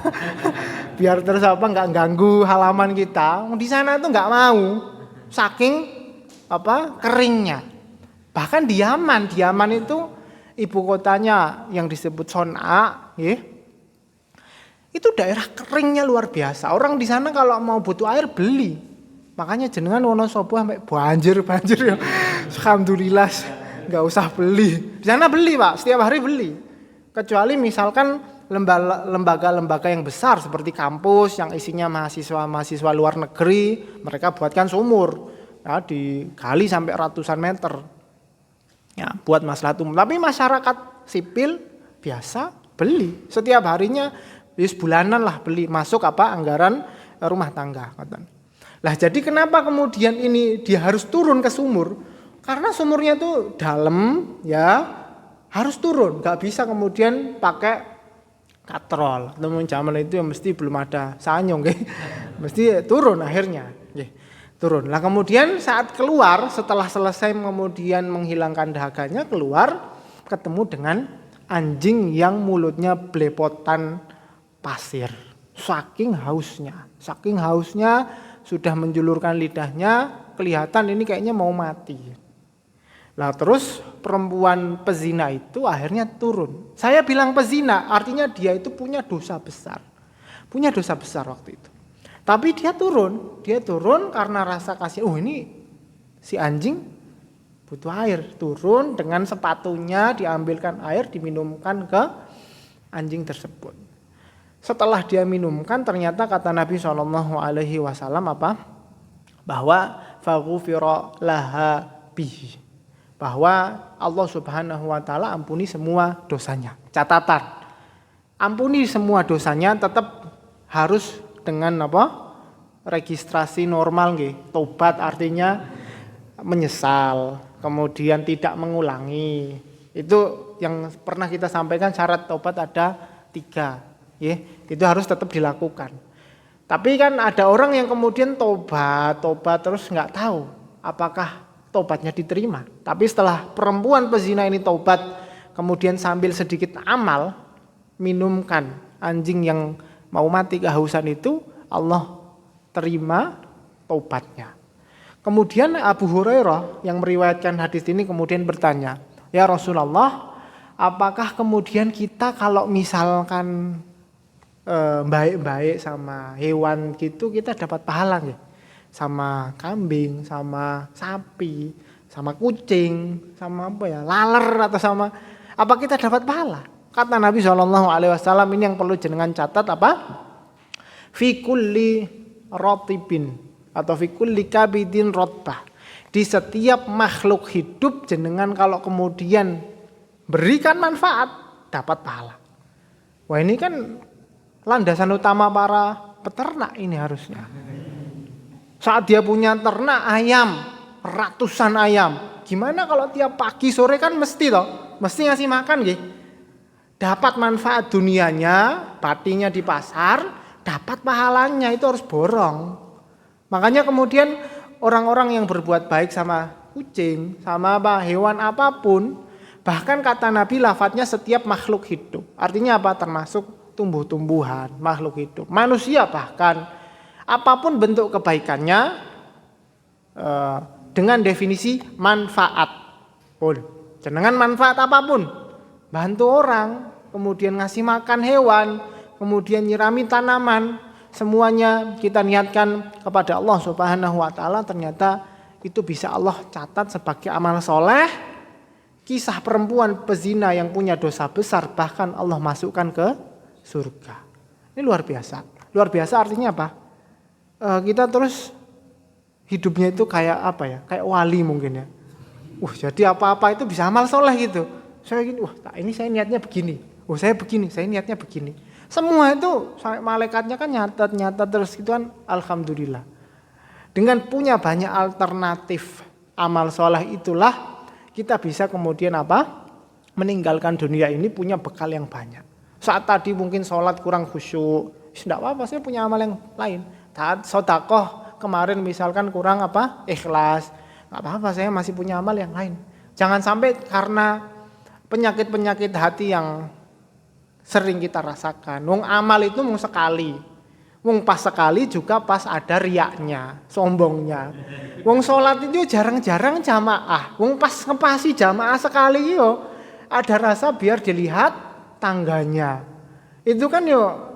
biar terus nggak ganggu halaman kita. Di sana tuh nggak mau, saking keringnya. Bahkan di Yaman itu ibu kotanya yang disebut Son'a, itu daerah keringnya luar biasa. Orang di sana kalau mau butuh air beli. Makanya jenengan Wonosobo sampai banjir ya. Alhamdulillah nggak usah beli. Di sana beli Pak, setiap hari beli. Kecuali misalkan lembaga-lembaga yang besar seperti kampus yang isinya mahasiswa luar negeri, mereka buatkan sumur, ya, digali sampai ratusan meter. Ya, buat maslahat umum. Tapi masyarakat sipil biasa beli. Setiap harinya bulanan lah beli, masuk anggaran rumah tangga. Lah jadi kenapa kemudian ini dia harus turun ke sumur? Karena sumurnya tuh dalam ya, harus turun. Gak bisa kemudian pakai katrol. Temen zaman itu ya mesti belum ada sanyong, mesti turun akhirnya. Turun. Lah kemudian saat keluar setelah selesai kemudian menghilangkan dahaganya, keluar ketemu dengan anjing yang mulutnya belepotan pasir. Saking hausnya sudah menjulurkan lidahnya, kelihatan ini kayaknya mau mati. Lah terus perempuan pezina itu akhirnya turun. Saya bilang pezina, artinya dia itu punya dosa besar. Punya dosa besar waktu itu. Tapi dia turun karena rasa kasihan. Ini si anjing butuh air. Turun dengan sepatunya, diambilkan air, diminumkan ke anjing tersebut. Setelah dia minumkan, ternyata kata Nabi SAW bahwa faghufira laha bihi, bahwa Allah Subhanahu wa taala ampuni semua dosanya. Catatan, ampuni semua dosanya tetap harus dengan registrasi normal nggih. Tobat artinya menyesal, kemudian tidak mengulangi. Itu yang pernah kita sampaikan, syarat tobat ada 3. Itu harus tetap dilakukan. Tapi kan ada orang yang kemudian tobat terus nggak tahu apakah tobatnya diterima. Tapi setelah perempuan pezina ini tobat, kemudian sambil sedikit amal minumkan anjing yang mau mati kehausan itu, Allah terima tobatnya. Kemudian Abu Hurairah yang meriwayatkan hadis ini kemudian bertanya, "Ya Rasulullah, apakah kemudian kita kalau misalkan baik-baik sama hewan gitu kita dapat pahala nggih? Sama kambing, sama sapi, sama kucing, sama laler atau sama apa kita dapat pahala?" Kata Nabi SAW, ini yang perlu jenengan catat fi kulli rotibin atau fi kulli kabidin rotbah. Di setiap makhluk hidup jenengan kalau kemudian berikan manfaat dapat pahala. Wah, ini kan landasan utama para peternak ini harusnya. Saat dia punya ternak ayam, ratusan ayam, gimana kalau tiap pagi sore kan mesti ngasih makan nggih. Dapat manfaat dunianya, batinya di pasar, dapat pahalanya, itu harus borong. Makanya kemudian orang-orang yang berbuat baik sama kucing, sama hewan apapun, Bahkan kata Nabi lafadznya setiap makhluk hidup. Artinya apa? Termasuk tumbuh-tumbuhan, makhluk hidup. Manusia bahkan apapun bentuk kebaikannya dengan definisi manfaat pun. Dengan manfaat apapun. Bantu orang, kemudian ngasih makan hewan, kemudian nyirami tanaman, semuanya kita niatkan kepada Allah Subhanahu wa taala, ternyata itu bisa Allah catat sebagai amal soleh. Kisah perempuan pezina yang punya dosa besar bahkan Allah masukkan ke surga. Ini luar biasa. Luar biasa artinya apa? Kita terus hidupnya itu kayak apa ya? Kayak wali mungkin ya. Jadi apa-apa itu bisa amal soleh gitu. Saya gini, ini saya niatnya begini. Saya begini, saya niatnya begini. Semua itu sampai malaikatnya kan nyatat terus gitu kan. Alhamdulillah. Dengan punya banyak alternatif amal soleh itulah kita bisa kemudian apa? Meninggalkan dunia ini punya bekal yang banyak. Saat tadi mungkin sholat kurang khusyuk, tidak apa-apa, saya punya amal yang lain. Saat sedekah kemarin misalkan kurang apa? Ikhlas, nggak apa-apa, saya masih punya amal yang lain. Jangan sampai karena penyakit-penyakit hati yang sering kita rasakan. Wong amal itu mau sekali. Wong pas sekali juga pas ada riaknya, sombongnya. Wong sholat itu jarang-jarang jamaah. Wong pas ngepasi jamaah sekali yo ada rasa biar dilihat tangganya. Itu kan yo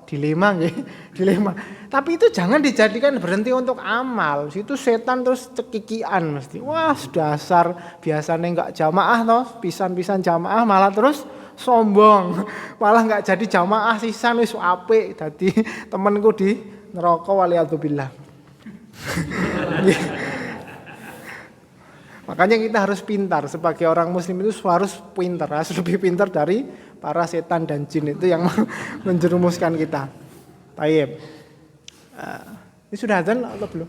dilema gitu. Dilema. Tapi itu jangan dijadikan berhenti untuk amal. Situ setan terus cekikian mesti. Wah, dasar biasanya enggak jamaah toh, pisan-pisan jamaah malah terus sombong, malah nggak jadi jamaah sisan wis apik dadi temenku di neraka waliyadzubillah. Makanya kita harus pintar sebagai orang muslim itu harus pintar, harus lebih pintar dari para setan dan jin itu yang menjerumuskan kita. Baik. Ini sudah azan atau belum?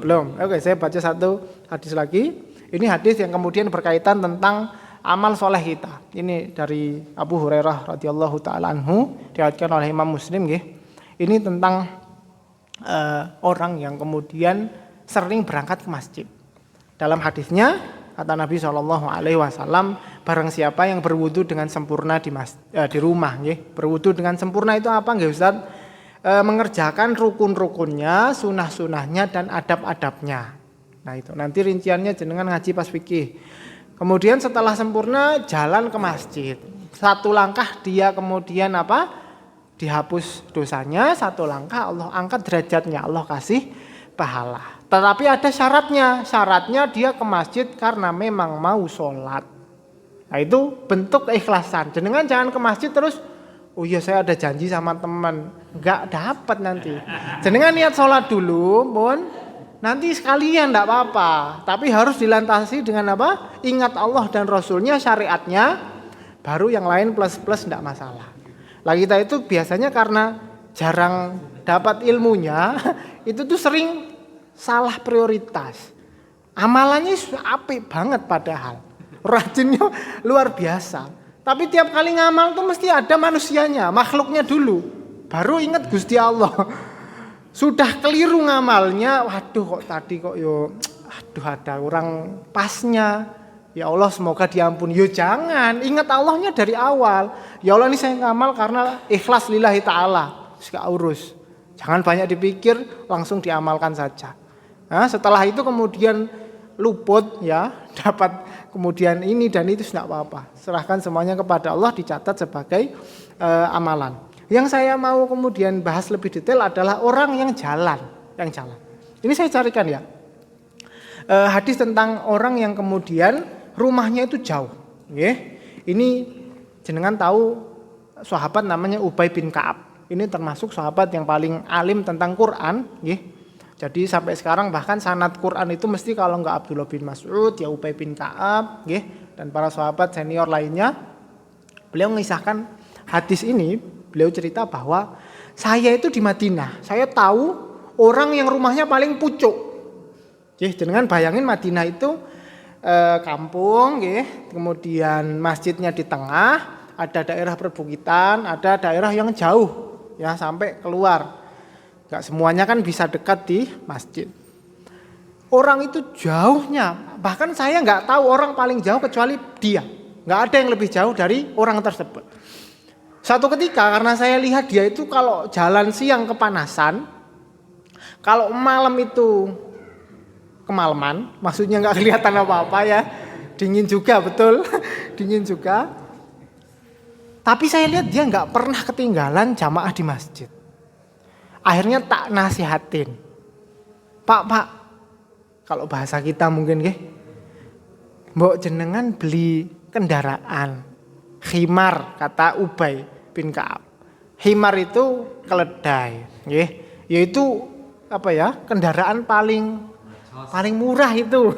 Belum. Oke, saya baca satu hadis lagi. Ini hadis yang kemudian berkaitan tentang amal soleh kita. Ini dari Abu Hurairah radhiyallahu taala anhu, diriwayatkan oleh Imam Muslim nggih. Ini tentang orang yang kemudian sering berangkat ke masjid. Dalam hadisnya kata Nabi SAW, barang siapa yang berwudu dengan sempurna di rumah nggih. Berwudu dengan sempurna itu apa nggih Ustaz? Mengerjakan rukun-rukunnya, sunah-sunahnya dan adab-adabnya. Nah itu nanti rinciannya jenengan ngaji pas fikih. Kemudian setelah sempurna jalan ke masjid. Satu langkah dia kemudian apa? Dihapus dosanya, satu langkah Allah angkat derajatnya, Allah kasih pahala. Tetapi ada syaratnya. Syaratnya dia ke masjid karena memang mau sholat. Nah itu bentuk keikhlasan. Jenengan jangan ke masjid terus, oh iya saya ada janji sama teman. Enggak dapat nanti. Jenengan niat sholat dulu, pun nanti sekalian enggak apa-apa, tapi harus dilantasi dengan apa? Ingat Allah dan Rasulnya, syariatnya, baru yang lain plus-plus enggak masalah. Lah kita itu biasanya karena jarang dapat ilmunya, itu tuh sering salah prioritas. Amalannya apik banget padahal, rajinnya luar biasa. Tapi tiap kali ngamal tuh mesti ada manusianya, makhluknya dulu, baru ingat Gusti Allah. Sudah keliru ngamalnya, waduh kok tadi kok ada kurang pasnya. Ya Allah semoga diampuni. Yo jangan, ingat Allahnya dari awal. Ya Allah ini saya ngamal karena ikhlas lillahi ta'ala. Gak urus. Jangan banyak dipikir, langsung diamalkan saja. Nah, setelah itu kemudian luput ya, dapat kemudian ini dan itu tidak apa-apa. Serahkan semuanya kepada Allah, dicatat sebagai amalan. Yang saya mau kemudian bahas lebih detail adalah orang yang jalan. Ini saya carikan ya. Hadis tentang orang yang kemudian rumahnya itu jauh. Ini jenengan tahu sahabat namanya Ubay bin Ka'ab. Ini termasuk sahabat yang paling alim tentang Quran. Jadi sampai sekarang bahkan sanad Quran itu mesti kalau enggak Abdullah bin Mas'ud, ya Ubay bin Ka'ab, dan para sahabat senior lainnya. Beliau mengisahkan hadis ini, beliau cerita bahwa saya itu di Madinah, saya tahu orang yang rumahnya paling pucuk. Jangan bayangin Madinah itu kampung, kemudian masjidnya di tengah, ada daerah perbukitan, ada daerah yang jauh, ya sampai keluar. Gak semuanya kan bisa dekat di masjid. Orang itu jauhnya, bahkan saya nggak tahu orang paling jauh kecuali dia. Nggak ada yang lebih jauh dari orang tersebut. Satu ketika karena saya lihat dia itu kalau jalan siang kepanasan, kalau malam itu kemalaman, maksudnya nggak kelihatan apa-apa ya, dingin juga betul, dingin juga. Tapi saya lihat dia nggak pernah ketinggalan jamaah di masjid. Akhirnya tak nasihatin, Pak, kalau bahasa kita mungkin mbok jenengan beli kendaraan, khimar kata Ubay bin Ka'ab. Khimar itu keledai, yaitu kendaraan paling murah itu,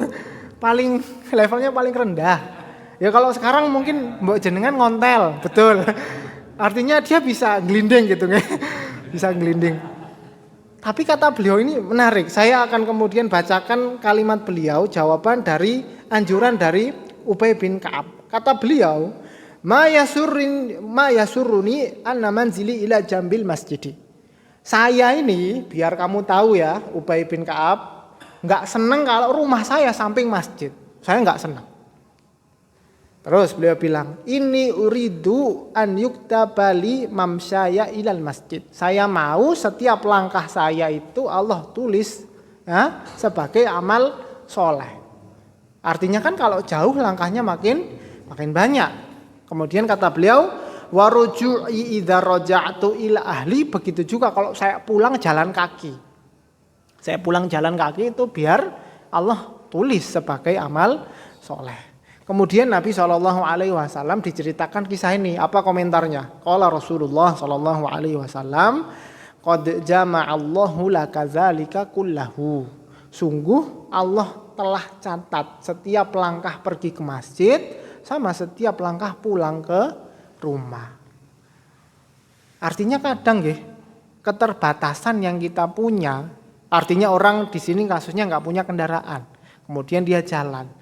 paling levelnya paling rendah. Ya kalau sekarang mungkin mbok jenengan ngontel, betul. Artinya dia bisa gelinding gitu bisa gelinding. Tapi kata beliau ini menarik. Saya akan kemudian bacakan kalimat beliau, jawaban dari anjuran dari Ubay bin Ka'ab. Kata beliau, ma yasurruni anna manzili ila jambil masjidi. Saya ini, biar kamu tahu ya, Ubay bin Ka'ab, enggak senang kalau rumah saya samping masjid. Saya enggak senang. Terus beliau bilang, ini uridu an yuktabali mamsyaya ilal masjid. Saya mau setiap langkah saya itu Allah tulis sebagai amal soleh. Artinya kan kalau jauh langkahnya makin banyak. Kemudian kata beliau, waruju'i idza raja'tu ila ahli. Begitu juga kalau saya pulang jalan kaki. Saya pulang jalan kaki itu biar Allah tulis sebagai amal soleh. Kemudian Nabi SAW diceritakan kisah ini. Apa komentarnya? Qala Rasulullah SAW, qad jama'allahu lakadzalika kullahu. Sungguh Allah telah catat setiap langkah pergi ke masjid sama setiap langkah pulang ke rumah. Artinya kadang keterbatasan yang kita punya, artinya orang di sini kasusnya nggak punya kendaraan, kemudian dia jalan.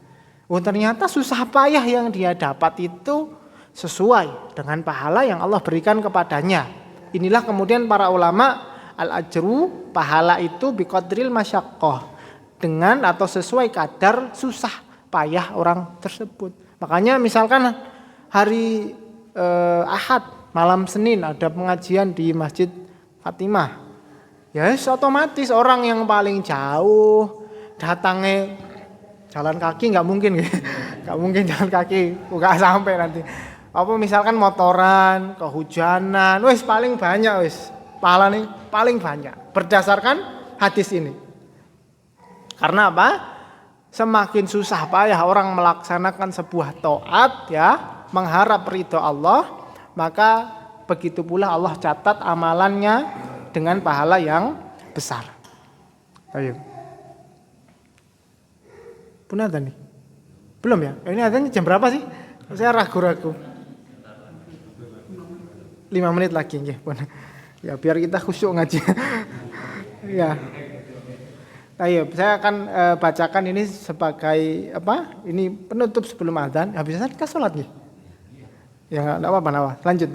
Ternyata susah payah yang dia dapat itu sesuai dengan pahala yang Allah berikan kepadanya. Inilah kemudian para ulama al-ajru, pahala itu biqadril masyaqqah, dengan atau sesuai kadar susah payah orang tersebut. Makanya misalkan hari Ahad malam Senin ada pengajian di Masjid Fatimah. Ya otomatis orang yang paling jauh datangnya jalan kaki nggak mungkin, nggak mungkin jalan kaki, nggak sampai nanti. Apa misalkan motoran, kehujanan, paling banyak pahala nih paling banyak berdasarkan hadis ini. Karena apa? Semakin susah payah orang melaksanakan sebuah taat mengharap ridho Allah, maka begitu pula Allah catat amalannya dengan pahala yang besar. Ayo. Pun ada nih? Belum ya? Ini adanya jam berapa sih? Saya ragu-ragu. 5 menit lagi ya biar kita khusyuk ngaji. Ya. Ayo, saya akan bacakan ini sebagai ini penutup sebelum azan. Habis azan kita sholat nih. Ya enggak apa-apa. Lanjut.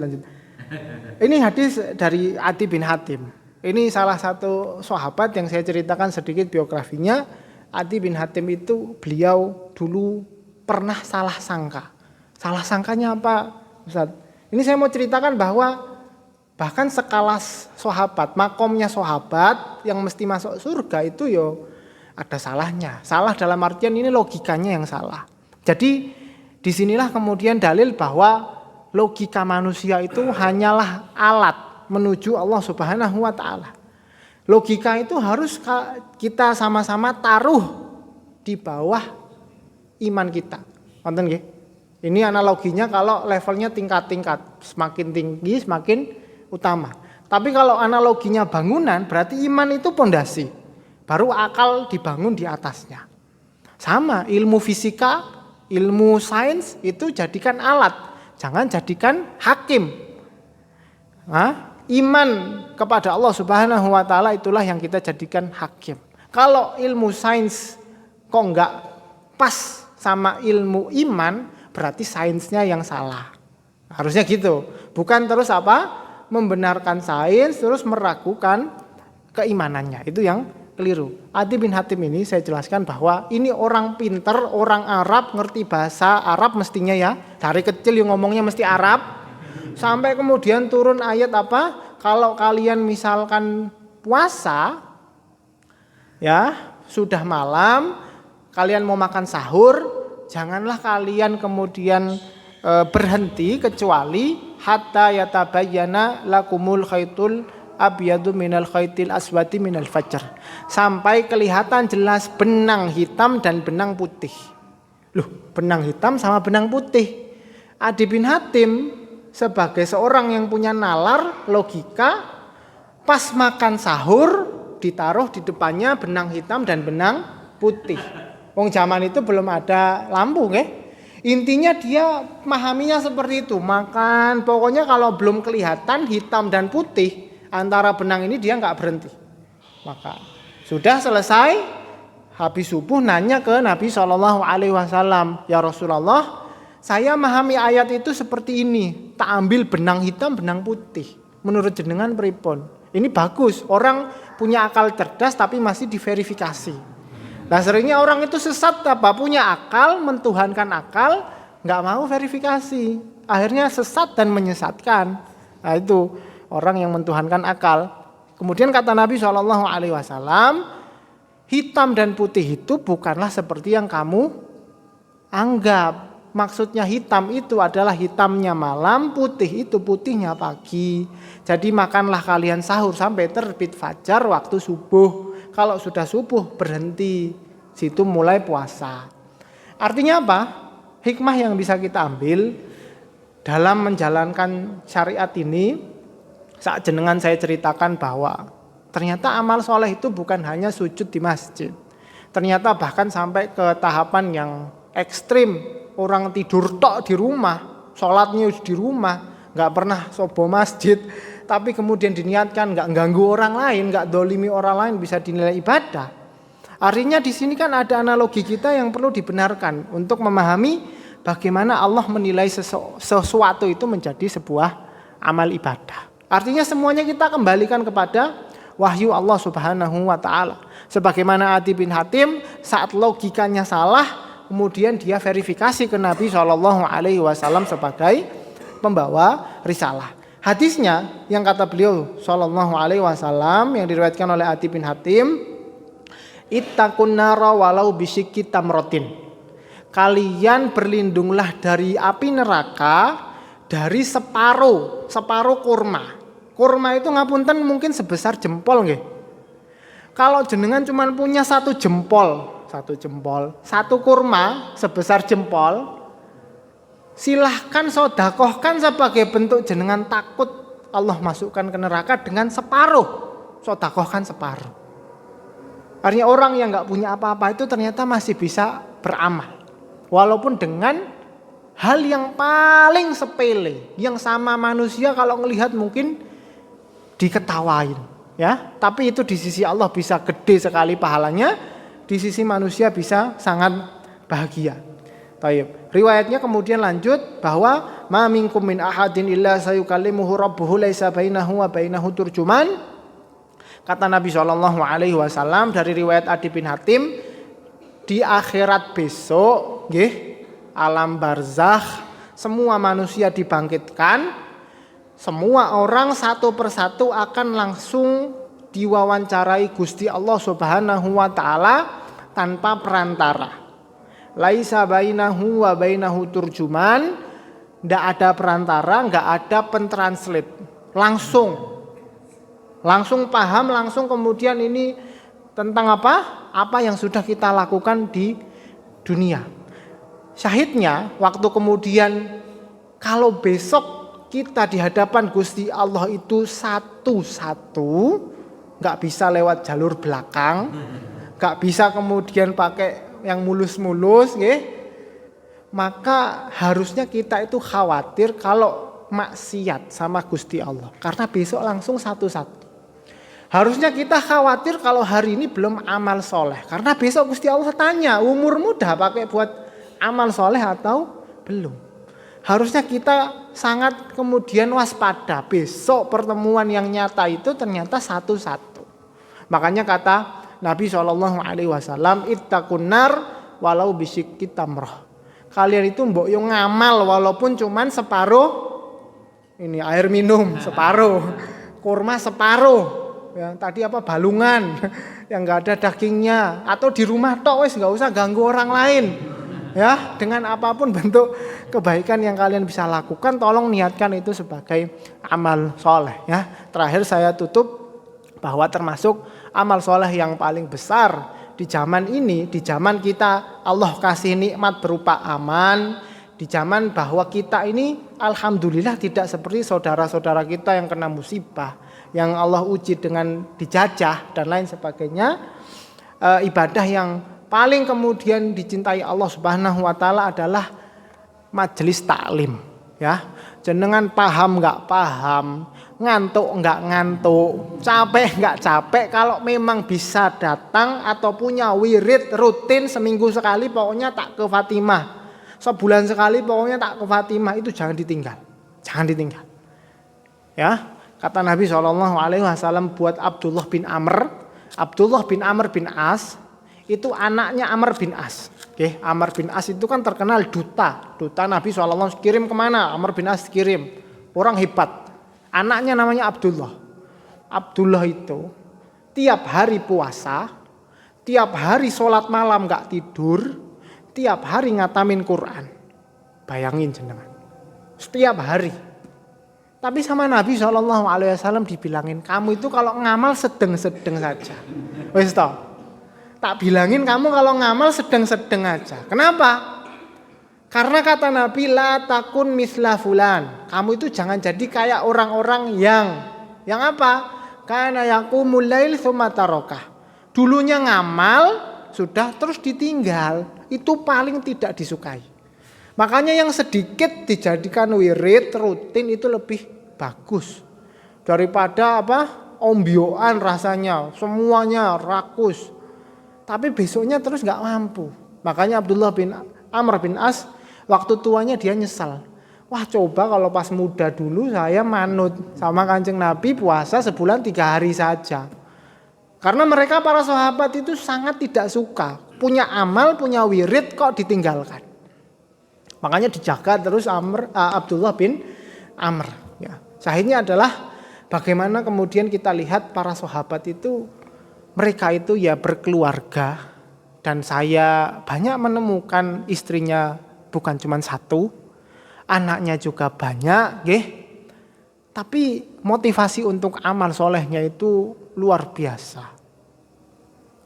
Ini hadis dari Adi bin Hatim. Ini salah satu sahabat yang saya ceritakan sedikit biografinya. Adi bin Hatim itu beliau dulu pernah salah sangka. Salah sangkanya apa, Ustaz? Ini saya mau ceritakan bahwa bahkan sekelas sahabat, makomnya sahabat yang mesti masuk surga itu ada salahnya. Salah dalam artian ini logikanya yang salah. Jadi disinilah kemudian dalil bahwa logika manusia itu hanyalah alat menuju Allah Subhanahu wa Ta'ala. Logika itu harus kita sama-sama taruh di bawah iman kita. Nonton nggih? Ini analoginya kalau levelnya tingkat-tingkat, semakin tinggi semakin utama. Tapi kalau analoginya bangunan berarti iman itu pondasi. Baru akal dibangun di atasnya. Sama ilmu fisika, ilmu sains itu jadikan alat, jangan jadikan hakim. Iman kepada Allah Subhanahu wa Ta'ala itulah yang kita jadikan hakim. Kalau ilmu sains kok enggak pas sama ilmu iman, berarti sainsnya yang salah. Harusnya gitu. Bukan terus membenarkan sains terus meragukan keimanannya. Itu yang keliru. Adi bin Hatim ini saya jelaskan bahwa ini orang pinter, orang Arab, ngerti bahasa Arab mestinya ya. Dari kecil yang ngomongnya mesti Arab. Sampai kemudian turun ayat apa? Kalau kalian misalkan puasa, ya sudah malam, kalian mau makan sahur, janganlah kalian kemudian berhenti kecuali hatta yatabayyana lakumul khaitul abyadu minal khaitil aswati minal fajr, sampai kelihatan jelas benang hitam dan benang putih. Loh, benang hitam sama benang putih. Adi bin Hatim sebagai seorang yang punya nalar logika, pas makan sahur ditaruh di depannya benang hitam dan benang putih. Wong zaman itu belum ada lampu, nggih. Intinya dia memahaminya seperti itu. Makan, pokoknya kalau belum kelihatan hitam dan putih antara benang ini dia nggak berhenti. Maka sudah selesai, habis subuh nanya ke Nabi SAW, ya Rasulullah, saya memahami ayat itu seperti ini, tak ambil benang hitam, benang putih. Menurut jenengan pripun? Ini bagus, orang punya akal cerdas tapi masih diverifikasi. Nah seringnya orang itu sesat apa? Punya akal, mentuhankan akal, nggak mau verifikasi. Akhirnya sesat dan menyesatkan. Nah itu orang yang mentuhankan akal. Kemudian kata Nabi SAW, hitam dan putih itu bukanlah seperti yang kamu anggap. Maksudnya hitam itu adalah hitamnya malam, putih itu putihnya pagi. Jadi makanlah kalian sahur sampai terbit fajar waktu subuh. Kalau sudah subuh berhenti, situ mulai puasa. Artinya apa? Hikmah yang bisa kita ambil dalam menjalankan syariat ini, saat jenengan saya ceritakan bahwa ternyata amal soleh itu bukan hanya sujud di masjid. Ternyata bahkan sampai ke tahapan yang ekstrim, orang tidur tok di rumah, sholatnya di rumah, nggak pernah sobo masjid, tapi kemudian diniatkan nggak ganggu orang lain, nggak dolimi orang lain, bisa dinilai ibadah. Artinya di sini kan ada analogi kita yang perlu dibenarkan untuk memahami bagaimana Allah menilai sesuatu itu menjadi sebuah amal ibadah. Artinya semuanya kita kembalikan kepada wahyu Allah Subhanahu wa taala. Sebagaimana Adi bin Hatim saat logikanya salah, kemudian dia verifikasi ke Nabi SAW sebagai pembawa risalah. Hadisnya yang kata beliau SAW yang diriwayatkan oleh Adi bin Hatim, ittaqun nara walau bisyikki tamratin. Kalian berlindunglah dari api neraka dari separuh kurma. Kurma itu ngapunten mungkin sebesar jempol nggih. Kalau jenengan cuma punya satu jempol, satu kurma sebesar jempol, silahkan sodakohkan sebagai bentuk jenengan takut Allah masukkan ke neraka dengan separuh, sodakohkan separuh. Artinya orang yang nggak punya apa-apa itu ternyata masih bisa beramal, walaupun dengan hal yang paling sepele, yang sama manusia kalau ngelihat mungkin diketawain, ya. Tapi itu di sisi Allah bisa gede sekali pahalanya, di sisi manusia bisa sangat bahagia. Taib. Riwayatnya kemudian lanjut bahwa ma minkum min ahadin illa sayukallimuhu rabbuhu laisa bainahu wa bainahu turjuman. Kata Nabi SAW dari riwayat Adi bin Hatim, di akhirat besok, nggih, alam barzakh, semua manusia dibangkitkan, semua orang satu persatu akan langsung diwawancarai Gusti Allah Subhanahu wa taala tanpa perantara. Laisa bainahu wa bainahu turjuman, enggak ada perantara, enggak ada pentranslate. Langsung paham, langsung kemudian ini tentang apa? Apa yang sudah kita lakukan di dunia. Syahidnya waktu kemudian kalau besok kita di hadapan Gusti Allah itu satu-satu, nggak bisa lewat jalur belakang, nggak bisa kemudian pakai yang mulus-mulus, maka harusnya kita itu khawatir kalau maksiat sama Gusti Allah, karena besok langsung satu-satu. Harusnya kita khawatir kalau hari ini belum amal soleh, karena besok Gusti Allah tanya, umurmu udah pakai buat amal soleh atau belum. Harusnya kita sangat kemudian waspada, besok pertemuan yang nyata itu ternyata satu-satu. Makanya kata Nabi SAW, ittaqun nar walau bisyikki tamrah. Kalian itu mbok yo ngamal walaupun cuman separuh ini air minum, separuh kurma separuh, ya tadi apa balungan yang nggak ada dagingnya, atau di rumah tok wes nggak usah ganggu orang lain, ya dengan apapun bentuk kebaikan yang kalian bisa lakukan, tolong niatkan itu sebagai amal soleh, ya. Terakhir saya tutup bahwa termasuk amal soleh yang paling besar di zaman ini, di zaman kita Allah kasih nikmat berupa aman. Di zaman bahwa kita ini alhamdulillah tidak seperti saudara-saudara kita yang kena musibah, yang Allah uji dengan dijajah dan lain sebagainya. Ibadah yang paling kemudian dicintai Allah Subhanahu wa taala adalah majelis taklim, ya. Jenengan paham enggak paham, ngantuk enggak ngantuk, capek enggak capek, kalau memang bisa datang atau punya wirid rutin seminggu sekali pokoknya tak ke Fatimah. Sebulan sekali pokoknya tak ke Fatimah, itu jangan ditinggal. Jangan ditinggal. Ya, kata Nabi SAW buat Abdullah bin Amr bin As, itu anaknya Amr bin As. Oke, Amr bin As itu kan terkenal duta Nabi SAW kirim kemana? Amr bin As kirim, orang hebat. Anaknya namanya Abdullah. Abdullah itu tiap hari puasa, tiap hari sholat malam gak tidur, tiap hari ngatamin Quran. Bayangin jenengan. Setiap hari. Tapi sama Nabi SAW dibilangin, kamu itu kalau ngamal sedeng-sedeng saja. Wes toh. Tak bilangin kamu kalau ngamal sedeng-sedeng aja. Kenapa? Karena kata Nabi, la takun misla fulan. Kamu itu jangan jadi kayak orang-orang yang apa? Kana yaqumul lail tsumma tarakah. Dulunya ngamal, sudah terus ditinggal, itu paling tidak disukai. Makanya yang sedikit dijadikan wirid rutin itu lebih bagus daripada apa ombioan rasanya, semuanya rakus tapi besoknya terus nggak mampu. Makanya Abdullah bin Amr bin As waktu tuanya dia nyesal, wah coba kalau pas muda dulu saya manut sama Kanjeng Nabi puasa sebulan 3 hari saja. Karena mereka para sahabat itu sangat tidak suka punya amal, punya wirid kok ditinggalkan. Makanya dijaga terus Abdullah bin Amr. Ya. Syahidnya adalah bagaimana kemudian kita lihat para sahabat itu, mereka itu ya berkeluarga. Dan saya banyak menemukan istrinya bukan cuma satu, anaknya juga banyak. Tapi motivasi untuk amal solehnya itu luar biasa.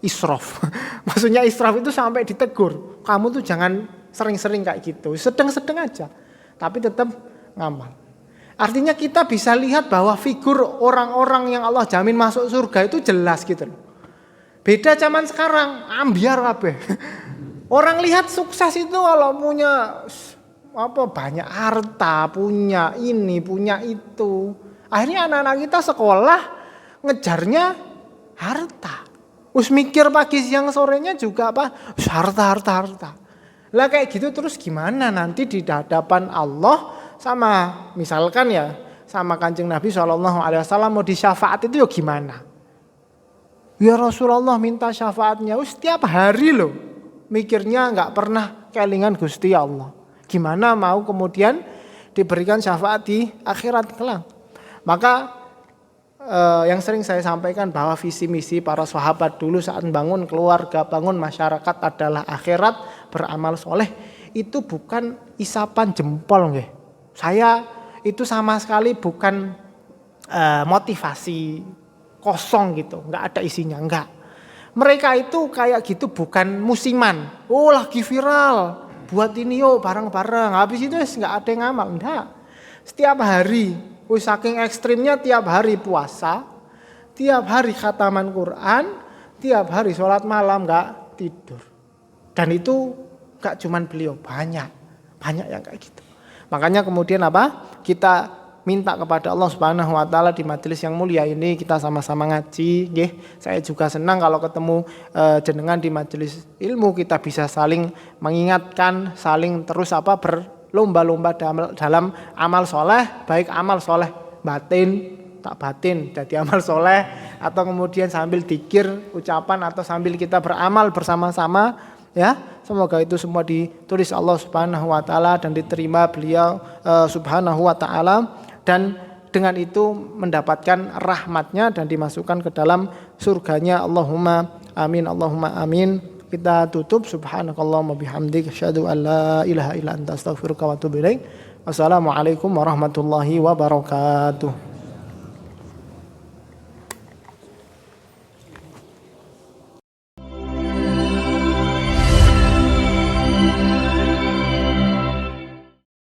Israf. Maksudnya israf itu sampai ditegur. Kamu tuh jangan sering-sering kayak gitu. Sedang-sedang aja. Tapi tetap ngamal. Artinya kita bisa lihat bahwa figur orang-orang yang Allah jamin masuk surga itu jelas gitu. Beda zaman sekarang. Ambiar kabeh. Orang lihat sukses itu kalau punya banyak harta, punya ini, punya itu. Akhirnya anak-anak kita sekolah ngejarnya harta. Us mikir pagi siang sorenya juga harta. Lah kayak gitu terus gimana nanti di hadapan Allah sama misalkan ya sama Kanjeng Nabi SAW mau disyafaat itu ya gimana? Ya Rasulullah minta syafaatnya setiap hari loh. Mikirnya nggak pernah kelingan Gusti Allah. Gimana mau kemudian diberikan syafaat di akhirat kelak? Maka yang sering saya sampaikan bahwa visi misi para sahabat dulu saat bangun keluarga, bangun masyarakat adalah akhirat, beramal soleh. Itu bukan isapan jempol nggih. Saya itu sama sekali bukan motivasi kosong gitu, nggak ada isinya, enggak. Mereka itu kayak gitu bukan musiman. Oh lagi viral, buat ini yuk bareng-bareng. Habis itu nggak ada yang ngamal, enggak. Setiap hari. Saking ekstrimnya tiap hari puasa, tiap hari khataman Quran, tiap hari sholat malam gak tidur. Dan itu gak cuman beliau, banyak yang kayak gitu. Makanya kemudian kita minta kepada Allah Subhanahu wa taala di majelis yang mulia ini kita sama-sama ngaji, nggih. Saya juga senang kalau ketemu jenengan di majelis ilmu, kita bisa saling mengingatkan, saling terus berlomba-lomba dalam amal soleh, baik amal soleh batin tak batin jadi amal soleh, atau kemudian sambil dikir ucapan atau sambil kita beramal bersama-sama ya. Semoga itu semua ditulis Allah Subhanahu wa taala dan diterima beliau Subhanahu wa taala, dan dengan itu mendapatkan rahmatnya dan dimasukkan ke dalam surganya. Allahumma amin, Allahumma amin. Kita tutup. Subhanakallahumma bihamdik asyhadu an la ilaha illa anta astaghfiruka wa atubu ilaik. Wassalamualaikum warahmatullahi wabarakatuh.